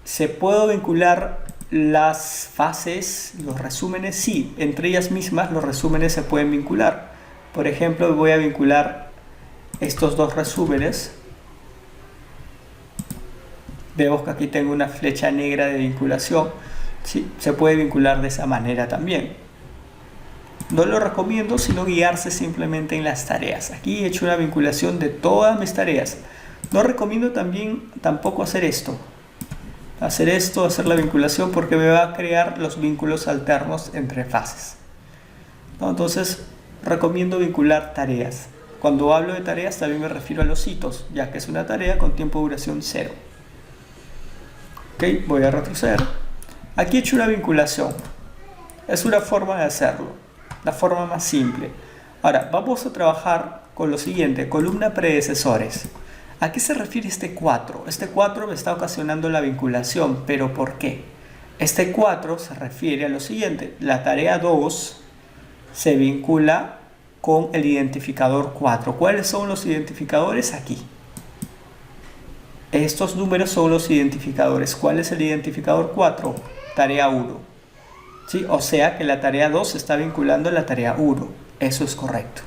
¿se puede vincular las fases, los resúmenes? Sí, entre ellas mismas los resúmenes se pueden vincular. Por ejemplo, voy a vincular estos dos resúmenes. Vemos que aquí tengo una flecha negra de vinculación. Sí, se puede vincular de esa manera también. No lo recomiendo, sino guiarse simplemente en las tareas. Aquí he hecho una vinculación de todas mis tareas. No recomiendo tampoco hacer esto. Hacer la vinculación, porque me va a crear los vínculos alternos entre fases. ¿No? Entonces, recomiendo vincular tareas. Cuando hablo de tareas también me refiero a los hitos, ya que es una tarea con tiempo de duración 0. Ok, voy a retroceder. Aquí he hecho una vinculación. Es una forma de hacerlo, la forma más simple. Ahora, vamos a trabajar con lo siguiente, columna predecesores. ¿A qué se refiere este 4? Este 4 me está ocasionando la vinculación, pero ¿por qué? Este 4 se refiere a lo siguiente, la tarea 2 se vincula con el identificador 4. ¿Cuáles son los identificadores? Aquí. Estos números son los identificadores. ¿Cuál es el identificador 4? Tarea 1. ¿Sí? O sea que la tarea 2 se está vinculando a la tarea 1. Eso es correcto.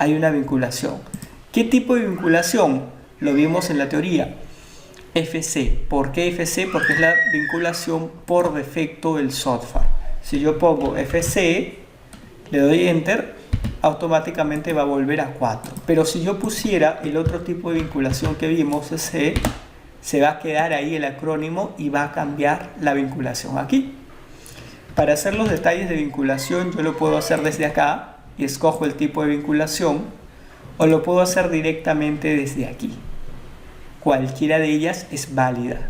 Hay una vinculación. ¿Qué tipo de vinculación? Lo vimos en la teoría. FC. ¿Por qué FC? Porque es la vinculación por defecto del software. Si yo pongo FC, le doy Enter, automáticamente va a volver a 4. Pero si yo pusiera el otro tipo de vinculación que vimos, ese se va a quedar ahí el acrónimo y va a cambiar la vinculación aquí. Para hacer los detalles de vinculación yo lo puedo hacer desde acá y escojo el tipo de vinculación, o lo puedo hacer directamente desde aquí. Cualquiera de ellas es válida.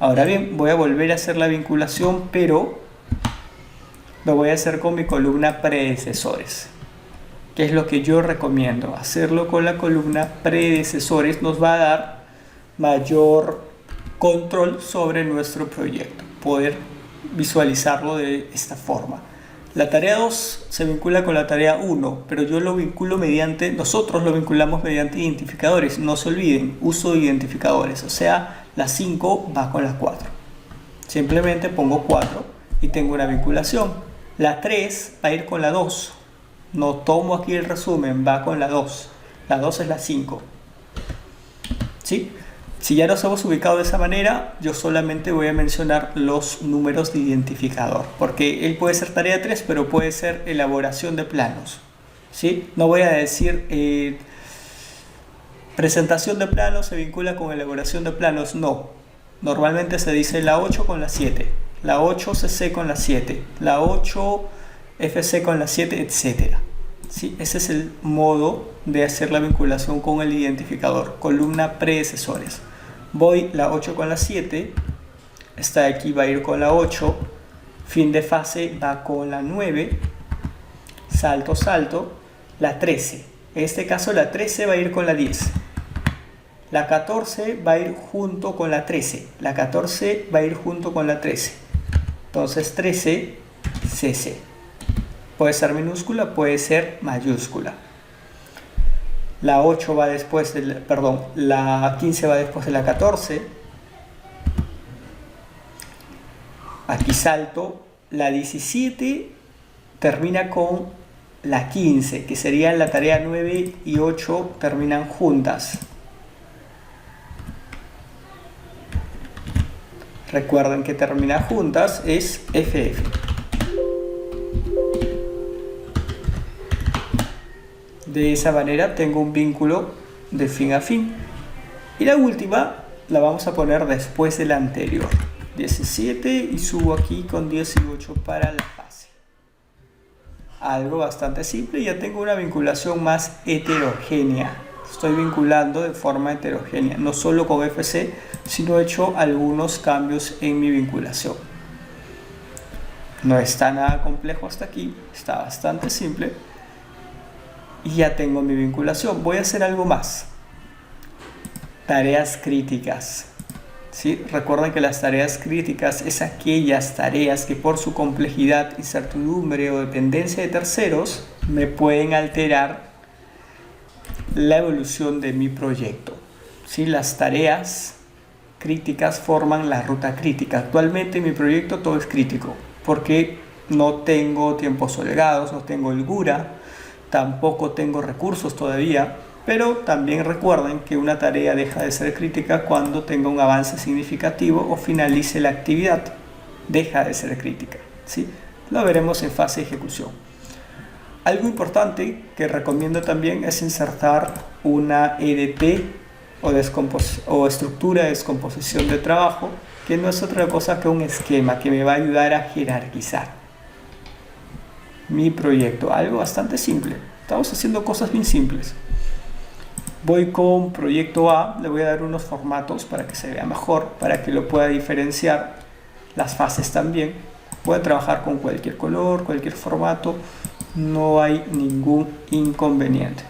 Ahora bien, voy a volver a hacer la vinculación, pero lo voy a hacer con mi columna predecesores, que es lo que yo recomiendo. Hacerlo con la columna predecesores nos va a dar mayor control sobre nuestro proyecto, poder visualizarlo de esta forma. La tarea 2 se vincula con la tarea 1, pero yo lo vinculo nosotros lo vinculamos mediante identificadores. No se olviden, uso de identificadores, o sea, la 5 va con la 4. Simplemente pongo 4 y tengo una vinculación. La 3 va a ir con la 2. No tomo aquí el resumen, va con la 2. La 2 es la 5. ¿Sí? Si ya nos hemos ubicado de esa manera, yo solamente voy a mencionar los números de identificador, porque él puede ser tarea 3, pero puede ser elaboración de planos. ¿Sí? No voy a decir presentación de planos se vincula con elaboración de planos, no. Normalmente se dice la 8 con la 7, la 8 CC con la 7, la 8 FC con la 7, etc. ¿Sí? Ese es el modo de hacer la vinculación con el identificador, columna predecesores. Voy la 8 con la 7, esta de aquí va a ir con la 8, fin de fase va con la 9, salto, salto, la 13. En este caso la 13 va a ir con la 10. La 14 va a ir junto con la 13. La 14 va a ir junto con la 13. Entonces 13, CC. Puede ser minúscula, puede ser mayúscula. La 8 va después la 15 va después de la 14. Aquí salto. La 17 termina con la 15, que sería la tarea 9 y 8 terminan juntas. Recuerden que terminar juntas es FF. De esa manera tengo un vínculo de fin a fin. Y la última la vamos a poner después de la anterior. 17 y subo aquí con 18 para la fase. Algo bastante simple, ya tengo una vinculación más heterogénea. Estoy vinculando de forma heterogénea, no solo con FC, sino he hecho algunos cambios en mi vinculación. No está nada complejo hasta aquí, está bastante simple. Y ya tengo mi vinculación. Voy a hacer algo más. Tareas críticas. ¿Sí? Recuerden que las tareas críticas es aquellas tareas que por su complejidad, incertidumbre o dependencia de terceros me pueden alterar la evolución de mi proyecto. ¿Sí? Las tareas críticas forman la ruta crítica. Actualmente en mi proyecto todo es crítico porque no tengo tiempos holgados, no tengo holgura, tampoco tengo recursos todavía, pero también recuerden que una tarea deja de ser crítica cuando tenga un avance significativo o finalice la actividad. Deja de ser crítica, ¿sí? Lo veremos en fase de ejecución. Algo importante que recomiendo también es insertar una EDT o estructura de descomposición de trabajo, que no es otra cosa que un esquema que me va a ayudar a jerarquizar mi proyecto. Algo bastante simple. Estamos haciendo cosas bien simples. Voy con proyecto A, le voy a dar unos formatos para que se vea mejor, para que lo pueda diferenciar. Las fases también. Puede trabajar con cualquier color, cualquier formato, no hay ningún inconveniente.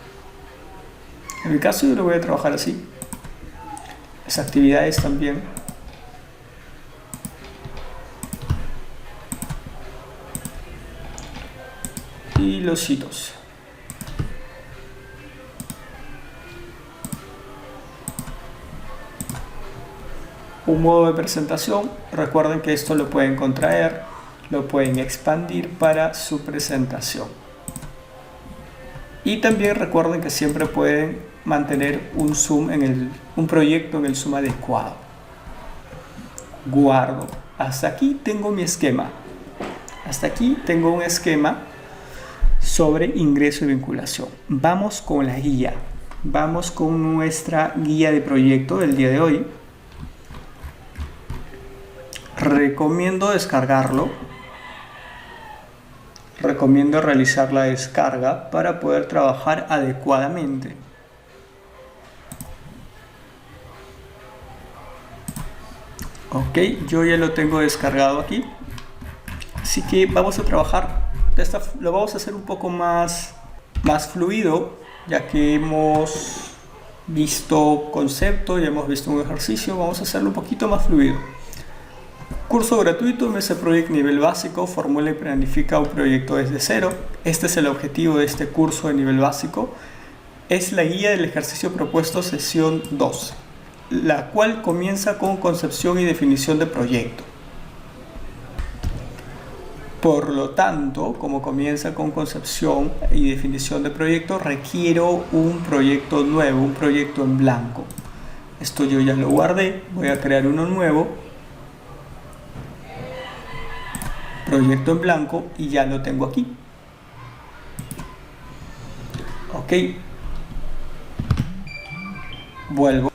En mi caso yo lo voy a trabajar así. Las actividades también. Y los hitos. Un modo de presentación, recuerden que esto lo pueden contraer, lo pueden expandir para su presentación. Y también recuerden que siempre pueden mantener un zoom un proyecto en el zoom adecuado. Guardo. Hasta aquí tengo mi esquema. Hasta aquí tengo un esquema sobre ingreso y vinculación. Vamos con la guía. Vamos con nuestra guía de proyecto del día de hoy. Recomiendo descargarlo. Recomiendo realizar la descarga para poder trabajar adecuadamente. Ok, yo ya lo tengo descargado aquí. Así que vamos a trabajar. Lo vamos a hacer un poco más fluido, ya que hemos visto concepto, ya hemos visto un ejercicio. Vamos a hacerlo un poquito más fluido. Curso gratuito, MS Project nivel básico, formula y planifica un proyecto desde cero. Este es el objetivo de este curso de nivel básico. Es la guía del ejercicio propuesto sesión 2, la cual comienza con concepción y definición de proyecto. Por lo tanto, como comienza con concepción y definición de proyecto, requiero un proyecto nuevo, un proyecto en blanco. Esto yo ya lo guardé, voy a crear uno nuevo. Proyecto en blanco y ya lo tengo aquí. Ok. Vuelvo.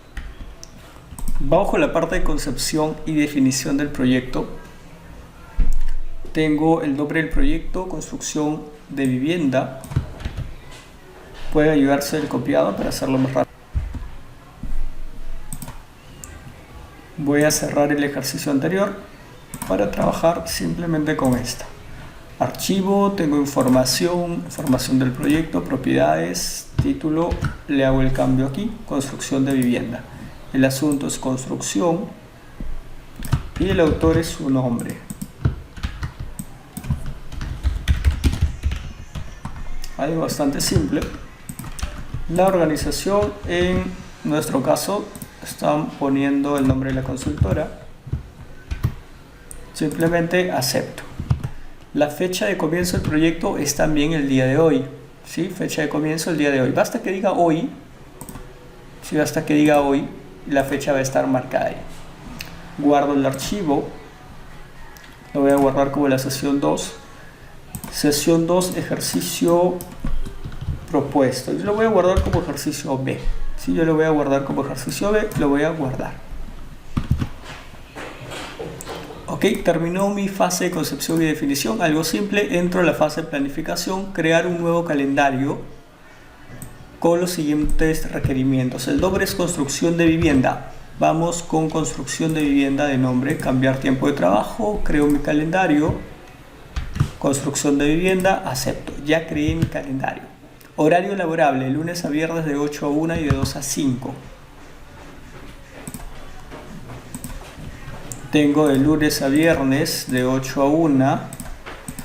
Vamos con la parte de concepción y definición del proyecto. Tengo el nombre del proyecto, construcción de vivienda. Puede ayudarse el copiado para hacerlo más rápido. Voy a cerrar el ejercicio anterior para trabajar simplemente con esta. Archivo, tengo información del proyecto, propiedades, título, le hago el cambio aquí, construcción de vivienda. El asunto es construcción y el autor es su nombre. Algo bastante simple. La organización, en nuestro caso, están poniendo el nombre de la consultora. Simplemente acepto. La fecha de comienzo del proyecto es también el día de hoy. ¿Sí? Fecha de comienzo el día de hoy. Basta que diga hoy. Sí, basta que diga hoy. La fecha va a estar marcada ahí. Guardo el archivo. Lo voy a guardar como la sesión 2. Sesión 2, ejercicio propuesto. Yo lo voy a guardar como ejercicio B. Si yo lo voy a guardar como ejercicio B, lo voy a guardar. Ok, terminó mi fase de concepción y definición. Algo simple, entro a la fase de planificación, crear un nuevo calendario con los siguientes requerimientos. El nombre es construcción de vivienda. Vamos con construcción de vivienda de nombre, cambiar tiempo de trabajo, creo mi calendario. Construcción de vivienda, acepto. Ya creé mi calendario. Horario laborable, lunes a viernes de 8 a 1 y de 2 a 5. Tengo de lunes a viernes de 8 a 1.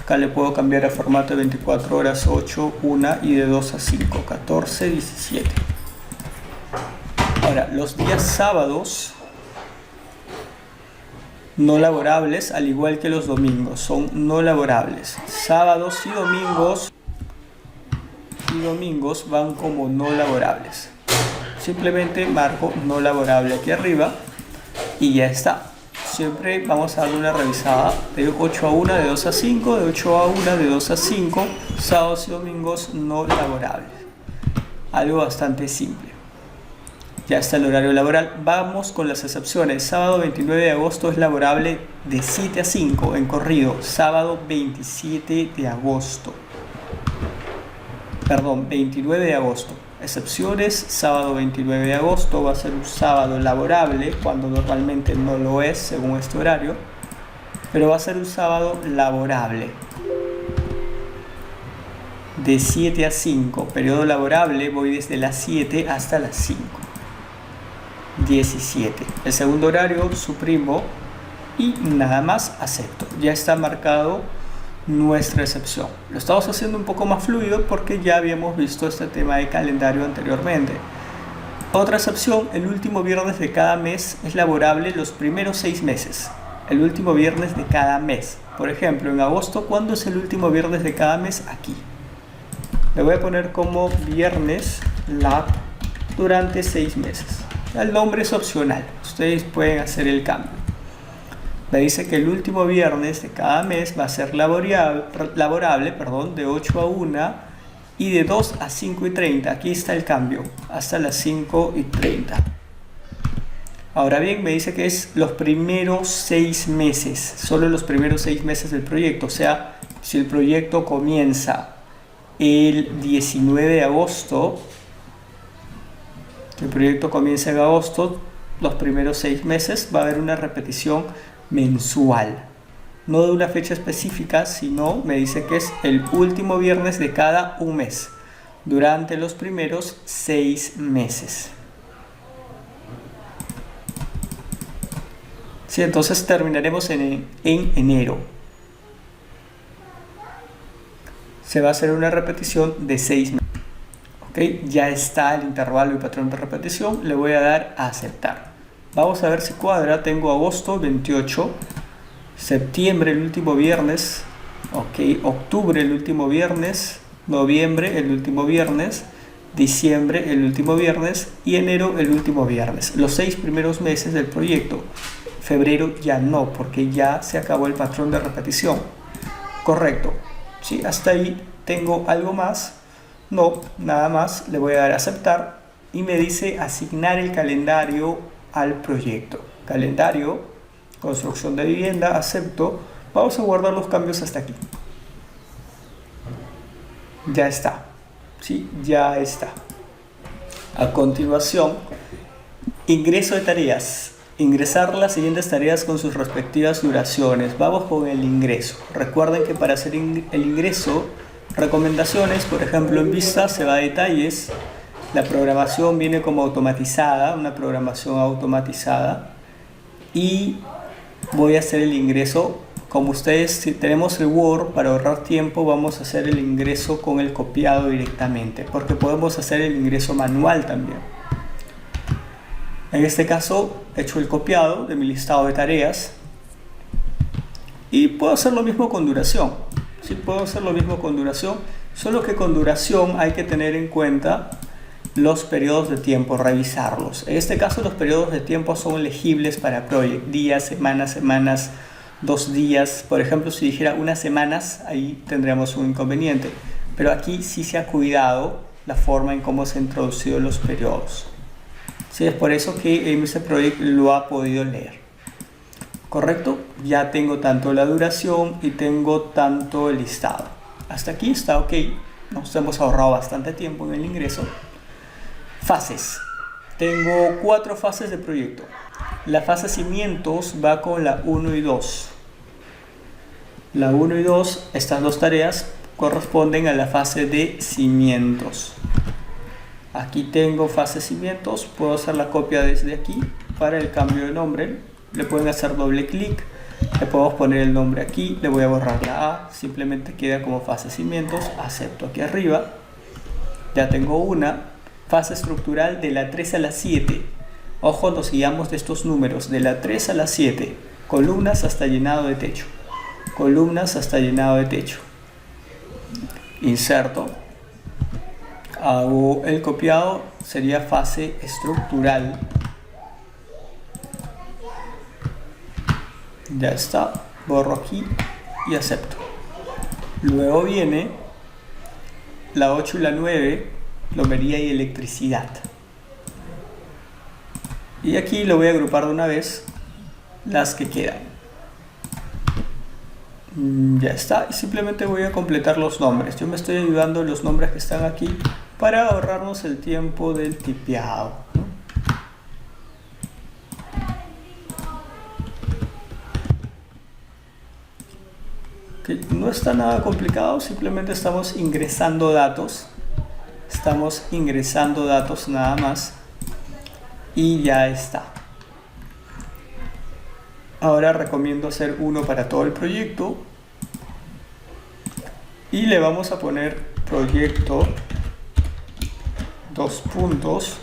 Acá le puedo cambiar a formato de 24 horas, 8, 1 y de 2 a 5. 14, 17. Ahora, los días sábados no laborables, al igual que los domingos, son no laborables. Sábados y domingos van como no laborables. Simplemente marco no laborable aquí arriba y ya está. Siempre vamos a darle una revisada de 8 a 1, de 2 a 5, de 8 a 1, de 2 a 5, sábados y domingos no laborables. Algo bastante simple. Ya está el horario laboral. Vamos con las excepciones. Sábado 29 de agosto es laborable de 7 a 5 en corrido. Sábado 27 de agosto. Perdón, 29 de agosto. Excepciones, sábado 29 de agosto va a ser un sábado laborable, cuando normalmente no lo es según este horario, pero va a ser un sábado laborable. De 7 a 5, periodo laborable, voy desde las 7 hasta las 5. 17. El segundo horario suprimo y nada más acepto. Ya está marcado nuestra excepción. Lo estamos haciendo un poco más fluido porque ya habíamos visto este tema de calendario anteriormente. Otra excepción, el último viernes de cada mes es laborable los primeros 6 meses. El último viernes de cada mes. Por ejemplo, en agosto, ¿cuándo es el último viernes de cada mes? Aquí. Le voy a poner como viernes lab durante 6 meses. El nombre es opcional. Ustedes pueden hacer el cambio. Me dice que el último viernes de cada mes va a ser laborable, de 8 a 1 y de 2 a 5 y 30. Aquí está el cambio, hasta las 5 y 30. Ahora bien, me dice que es los primeros 6 meses, solo los primeros 6 meses del proyecto. O sea, si el proyecto comienza el 19 de agosto, el proyecto comienza en agosto, los primeros 6 meses va a haber una repetición mensual. No de una fecha específica, sino me dice que es el último viernes de cada un mes, durante los primeros 6 meses. Sí, entonces terminaremos en enero. Se va a hacer una repetición de 6 meses. ¿Okay? Ya está el intervalo y patrón de repetición. Le voy a dar a aceptar. Vamos a ver si cuadra. Tengo agosto 28, septiembre el último viernes, octubre el último viernes, noviembre el último viernes, diciembre el último viernes y enero el último viernes. Los 6 primeros meses del proyecto. Febrero ya no, porque ya se acabó el patrón de repetición. Correcto. ¿Sí? Hasta ahí tengo algo más. No, nada más. Le voy a dar a aceptar y me dice asignar el calendario al proyecto. Calendario, construcción de vivienda, acepto. Vamos a guardar los cambios hasta aquí. Ya está. ¿Sí? Ya está. A continuación, ingreso de tareas. Ingresar las siguientes tareas con sus respectivas duraciones. Vamos con el ingreso. Recuerden que para hacer el ingreso, recomendaciones, por ejemplo en Vista se va a detalles. La programación viene como automatizada, una programación automatizada. Y voy a hacer el ingreso. Como ustedes, si tenemos el Word, para ahorrar tiempo, vamos a hacer el ingreso con el copiado directamente, porque podemos hacer el ingreso manual también. En este caso, he hecho el copiado de mi listado de tareas y puedo hacer lo mismo con duración. Sí, puedo hacer lo mismo con duración, solo que con duración hay que tener en cuenta los periodos de tiempo, revisarlos. En este caso, los periodos de tiempo son legibles para Project, días, semanas, 2 días. Por ejemplo, si dijera unas semanas, ahí tendríamos un inconveniente. Pero aquí sí se ha cuidado la forma en cómo se han introducido los periodos. Sí, es por eso que MS Project lo ha podido leer. ¿Correcto? Ya tengo tanto la duración y tengo tanto el listado. Hasta aquí está ok. Nos hemos ahorrado bastante tiempo en el ingreso. Fases. Tengo 4 fases de proyecto. La fase cimientos va con la 1 y 2. La 1 y 2, estas 2 tareas corresponden a la fase de cimientos. Aquí tengo fase cimientos, puedo hacer la copia desde aquí para el cambio de nombre. Le pueden hacer doble clic, le podemos poner el nombre aquí, le voy a borrar la A, simplemente queda como fase cimientos, acepto aquí arriba. Ya tengo una fase estructural de la 3 a la 7. Ojo, nos guiamos de estos números, de la 3 a la 7, columnas hasta llenado de techo. Columnas hasta llenado de techo. Inserto. Hago el copiado, sería fase estructural. Ya está, borro aquí y acepto. Luego viene la 8 y la 9, plomería y electricidad. Y aquí lo voy a agrupar de una vez las que quedan. Ya está, y simplemente voy a completar los nombres. Yo me estoy ayudando en los nombres que están aquí para ahorrarnos el tiempo del tipeado, ¿no? Que no está nada complicado, simplemente estamos ingresando datos. Estamos ingresando datos nada más y ya está. Ahora recomiendo hacer uno para todo el proyecto y le vamos a poner proyecto 2 puntos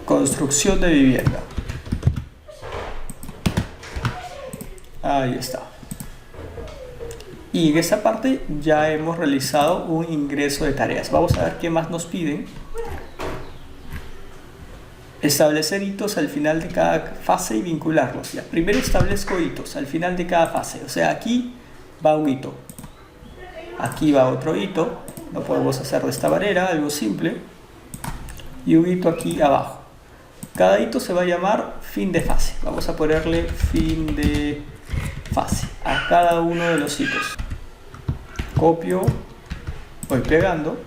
construcción de vivienda. Ahí está. Y en esta parte ya hemos realizado un ingreso de tareas. Vamos a ver qué más nos piden. Establecer hitos al final de cada fase y vincularlos. Ya, primero establezco hitos al final de cada fase. O sea, aquí va un hito. Aquí va otro hito. Lo podemos hacer de esta manera, algo simple. y un hito aquí abajo. Cada hito se va a llamar fin de fase. Vamos a ponerle fin de fase a cada uno de los hitos. Copio, voy pegando,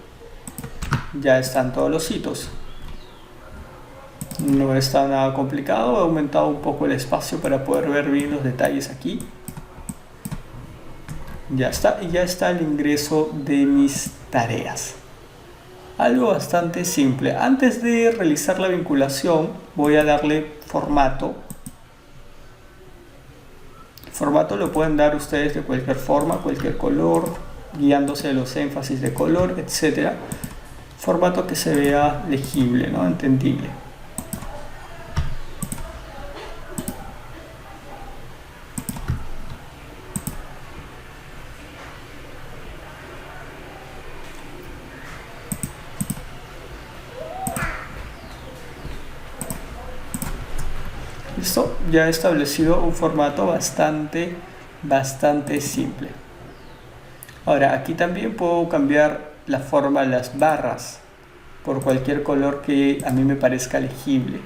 ya están todos los hitos. No está nada complicado, he aumentado un poco el espacio para poder ver bien los detalles aquí. Ya está, y ya está el ingreso de mis tareas. Algo bastante simple. Antes de realizar la vinculación, voy a darle formato. Formato lo pueden dar ustedes de cualquier forma, cualquier color, guiándose de los énfasis de color, etc. Formato que se vea legible, ¿no? Entendible. Listo, ya he establecido un formato bastante simple. Ahora, aquí también puedo cambiar la forma de las barras por cualquier color que a mí me parezca legible,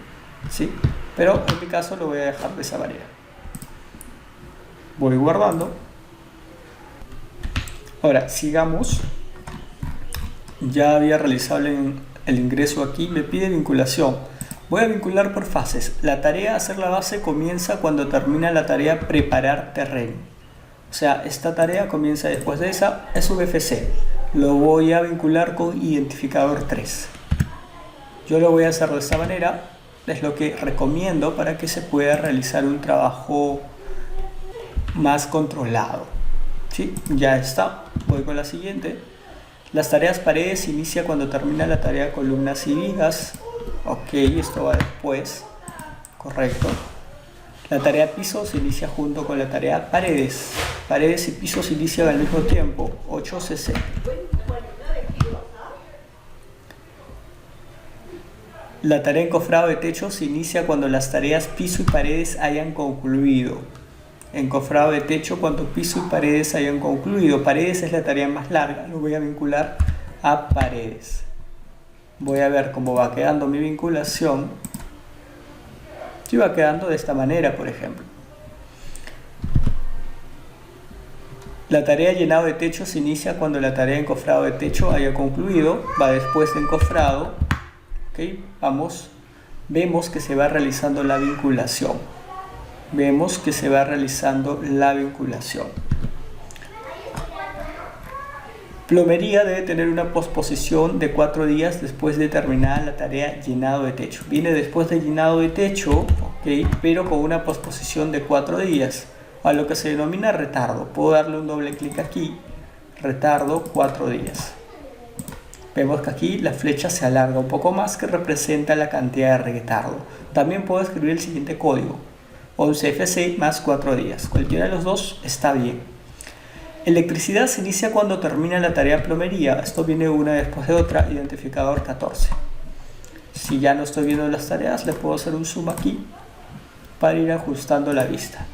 ¿sí? Pero en mi caso lo voy a dejar de esa manera. Voy guardando. Ahora, sigamos. Ya había realizado el ingreso aquí, me pide vinculación. Voy a vincular por fases. La tarea hacer la base comienza cuando termina la tarea preparar terreno. O sea, esta tarea comienza después de esa, es un VFC. Lo voy a vincular con identificador 3. Yo lo voy a hacer de esta manera, es lo que recomiendo para que se pueda realizar un trabajo más controlado. ¿Sí? Ya está, voy con la siguiente. Las tareas paredes inicia cuando termina la tarea columnas y vigas. Ok, esto va después, correcto. La tarea pisos se inicia junto con la tarea paredes. Paredes y pisos se inician al mismo tiempo, 8cc. La tarea encofrado de techo se inicia cuando las tareas piso y paredes hayan concluido. Encofrado de techo cuando piso y paredes hayan concluido. Paredes es la tarea más larga, lo voy a vincular a paredes. Voy a ver cómo va quedando mi vinculación. Si va quedando de esta manera, por ejemplo. La tarea llenado de techo se inicia cuando la tarea encofrado de techo haya concluido. Va después de encofrado. ¿Okay? Vemos que se va realizando la vinculación. Vemos que se va realizando la vinculación. Plomería debe tener una posposición de 4 días después de terminar la tarea llenado de techo. Viene después de llenado de techo, ¿okay? Pero con una posposición de 4 días, a lo que se denomina retardo. Puedo darle un doble clic aquí, retardo 4 días. Vemos que aquí la flecha se alarga un poco más, que representa la cantidad de retardo. También puedo escribir el siguiente código, 11FC más 4 días. Cualquiera de los dos está bien. Electricidad se inicia cuando termina la tarea plomería. Esto viene una después de otra, identificador 14. Si ya no estoy viendo las tareas, le puedo hacer un zoom aquí para ir ajustando la vista.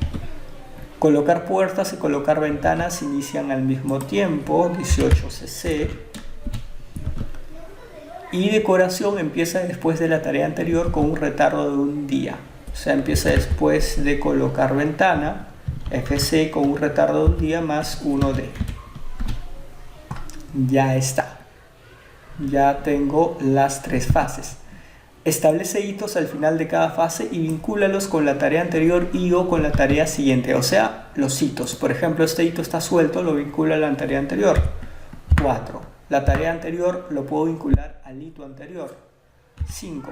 Colocar puertas y colocar ventanas se inician al mismo tiempo, 18cc. Y decoración empieza después de la tarea anterior con un retardo de un día. O sea, empieza después de colocar ventana, FC con un retardo de un día más 1D. Ya está. Ya tengo las 3 fases. Establece hitos al final de cada fase y vincúlalos con la tarea anterior y o con la tarea siguiente. O sea, los hitos. Por ejemplo, este hito está suelto, lo vincula a la tarea anterior. 4. La tarea anterior lo puedo vincular al hito anterior. 5.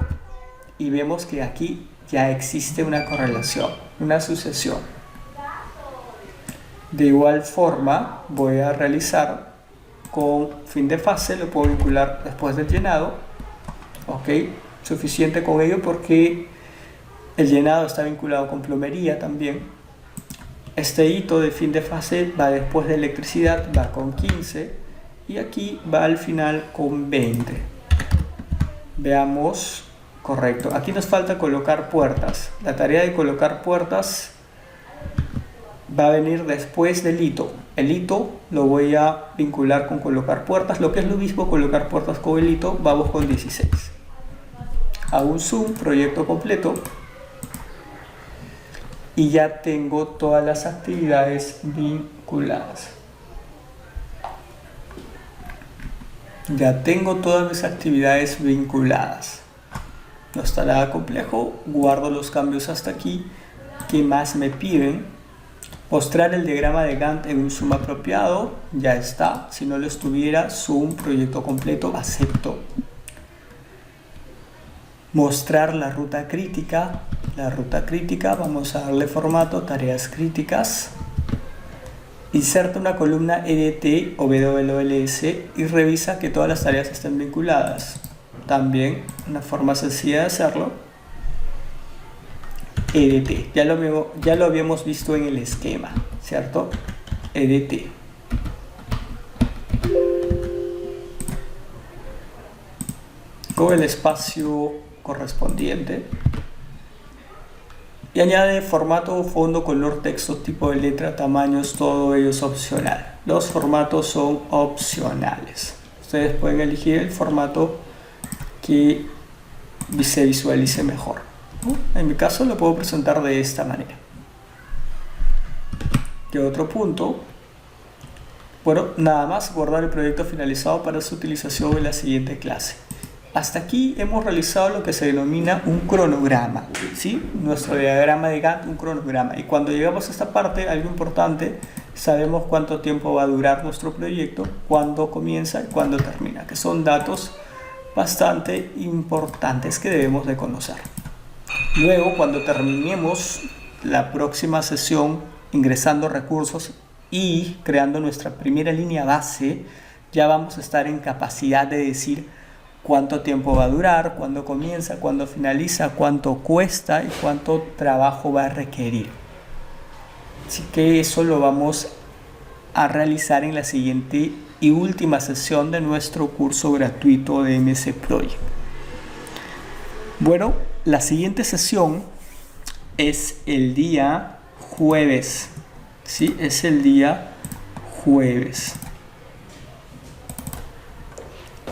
Y vemos que aquí ya existe una correlación, una sucesión. De igual forma voy a realizar con fin de fase, lo puedo vincular después del llenado. Ok, suficiente con ello porque el llenado está vinculado con plomería también. Este hito de fin de fase va después de electricidad, va con 15 y aquí va al final con 20. Veamos, correcto, aquí nos falta colocar puertas. La tarea de colocar puertas va a venir después del hito. El hito lo voy a vincular con colocar puertas, lo que es lo mismo colocar puertas con el hito, vamos con 16. Hago un zoom, proyecto completo, y ya tengo todas las actividades vinculadas. Ya tengo todas mis actividades vinculadas. No está nada complejo, guardo los cambios hasta aquí. ¿Qué más me piden? Mostrar el diagrama de Gantt en un zoom apropiado, ya está. Si no lo estuviera, zoom, proyecto completo, acepto. Mostrar la ruta crítica. La ruta crítica, vamos a darle formato, tareas críticas. Inserta una columna EDT o WLS y revisa que todas las tareas estén vinculadas. También una forma sencilla de hacerlo. EDT, ya lo habíamos visto en el esquema, ¿cierto? EDT. Con el espacio correspondiente. Y añade formato, fondo, color, texto, tipo de letra, tamaños, todo ello es opcional. Los formatos son opcionales. Ustedes pueden elegir el formato que se visualice mejor. En mi caso lo puedo presentar de esta manera. ¿Qué otro punto? Bueno, nada más, guardar el proyecto finalizado para su utilización en la siguiente clase. Hasta aquí hemos realizado lo que se denomina un cronograma, ¿sí? Nuestro diagrama de Gantt, un cronograma. Y cuando llegamos a esta parte, algo importante, sabemos cuánto tiempo va a durar nuestro proyecto, cuándo comienza y cuándo termina, que son datos bastante importantes que debemos de conocer. Luego, cuando terminemos la próxima sesión ingresando recursos y creando nuestra primera línea base, ya vamos a estar en capacidad de decir cuánto tiempo va a durar, cuándo comienza, cuándo finaliza, cuánto cuesta y cuánto trabajo va a requerir. Así que eso lo vamos a realizar en la siguiente y última sesión de nuestro curso gratuito de MS Project. Bueno, la siguiente sesión es el día jueves, ¿sí? Es el día jueves.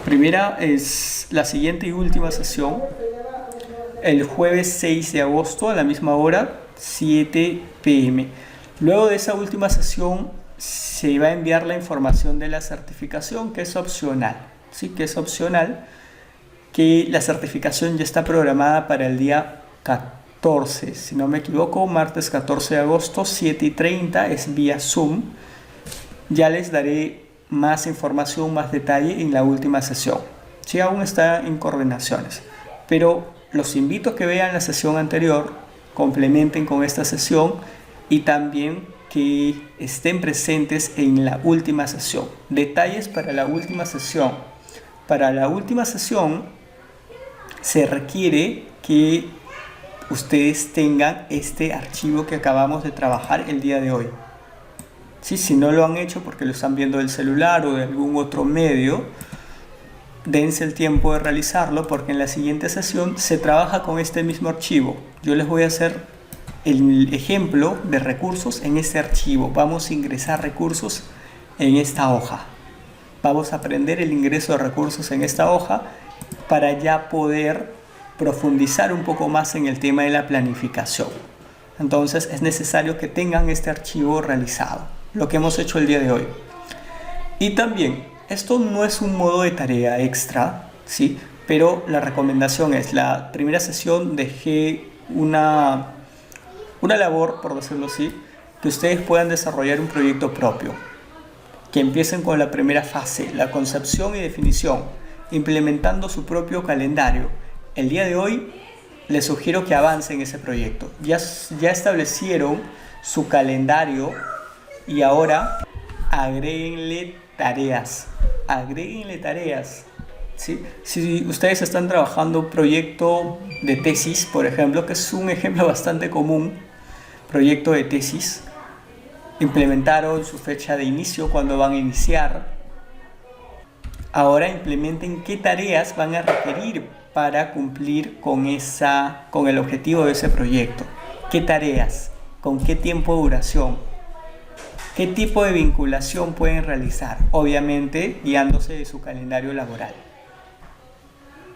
Primera es la siguiente y última sesión, el jueves 6 de agosto a la misma hora, 7 p.m. Luego de esa última sesión se va a enviar la información de la certificación, que es opcional, ¿sí? Que es opcional, que la certificación ya está programada para el día 14, si no me equivoco, martes 14 de agosto, 7:30, es vía Zoom. Ya les daré más información, más detalle en la última sesión. Sí, aún está en coordinaciones, pero los invito a que vean la sesión anterior, complementen con esta sesión y también que estén presentes en la última sesión. Detalles para la última sesión. Para la última sesión se requiere que ustedes tengan este archivo que acabamos de trabajar el día de hoy. Sí, si no lo han hecho porque lo están viendo del celular o de algún otro medio, dense el tiempo de realizarlo porque en la siguiente sesión se trabaja con este mismo archivo. Yo les voy a hacer el ejemplo de recursos en este archivo. Vamos a ingresar recursos en esta hoja. Vamos a aprender el ingreso de recursos en esta hoja para ya poder profundizar un poco más en el tema de la planificación. Entonces es necesario que tengan este archivo realizado, lo que hemos hecho el día de hoy. Y también, esto no es un modo de tarea extra, ¿sí? Pero la recomendación es, la primera sesión dejé una labor, por decirlo así, que ustedes puedan desarrollar un proyecto propio. Que empiecen con la primera fase, la concepción y definición, implementando su propio calendario. El día de hoy les sugiero que avancen ese proyecto. Ya establecieron su calendario y ahora agréguenle tareas. ¿Sí? Si ustedes están trabajando un proyecto de tesis, por ejemplo, que es un ejemplo bastante común, proyecto de tesis, implementaron su fecha de inicio, cuando van a iniciar. Ahora implementen qué tareas van a requerir para cumplir con el objetivo de ese proyecto. ¿Qué tareas? ¿Con qué tiempo de duración? ¿Qué tipo de vinculación pueden realizar? Obviamente guiándose de su calendario laboral.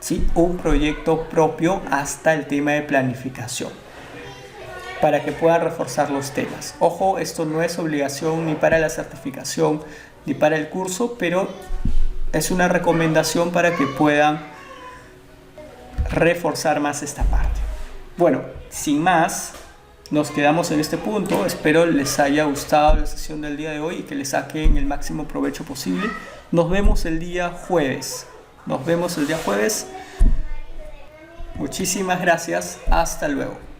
¿sí? Un proyecto propio hasta el tema de planificación, para que puedan reforzar los temas. Ojo, esto no es obligación ni para la certificación ni para el curso, pero es una recomendación para que puedan reforzar más esta parte. Bueno, sin más, nos quedamos en este punto. Espero les haya gustado la sesión del día de hoy y que le saquen el máximo provecho posible. Nos vemos el día jueves. Muchísimas gracias. Hasta luego.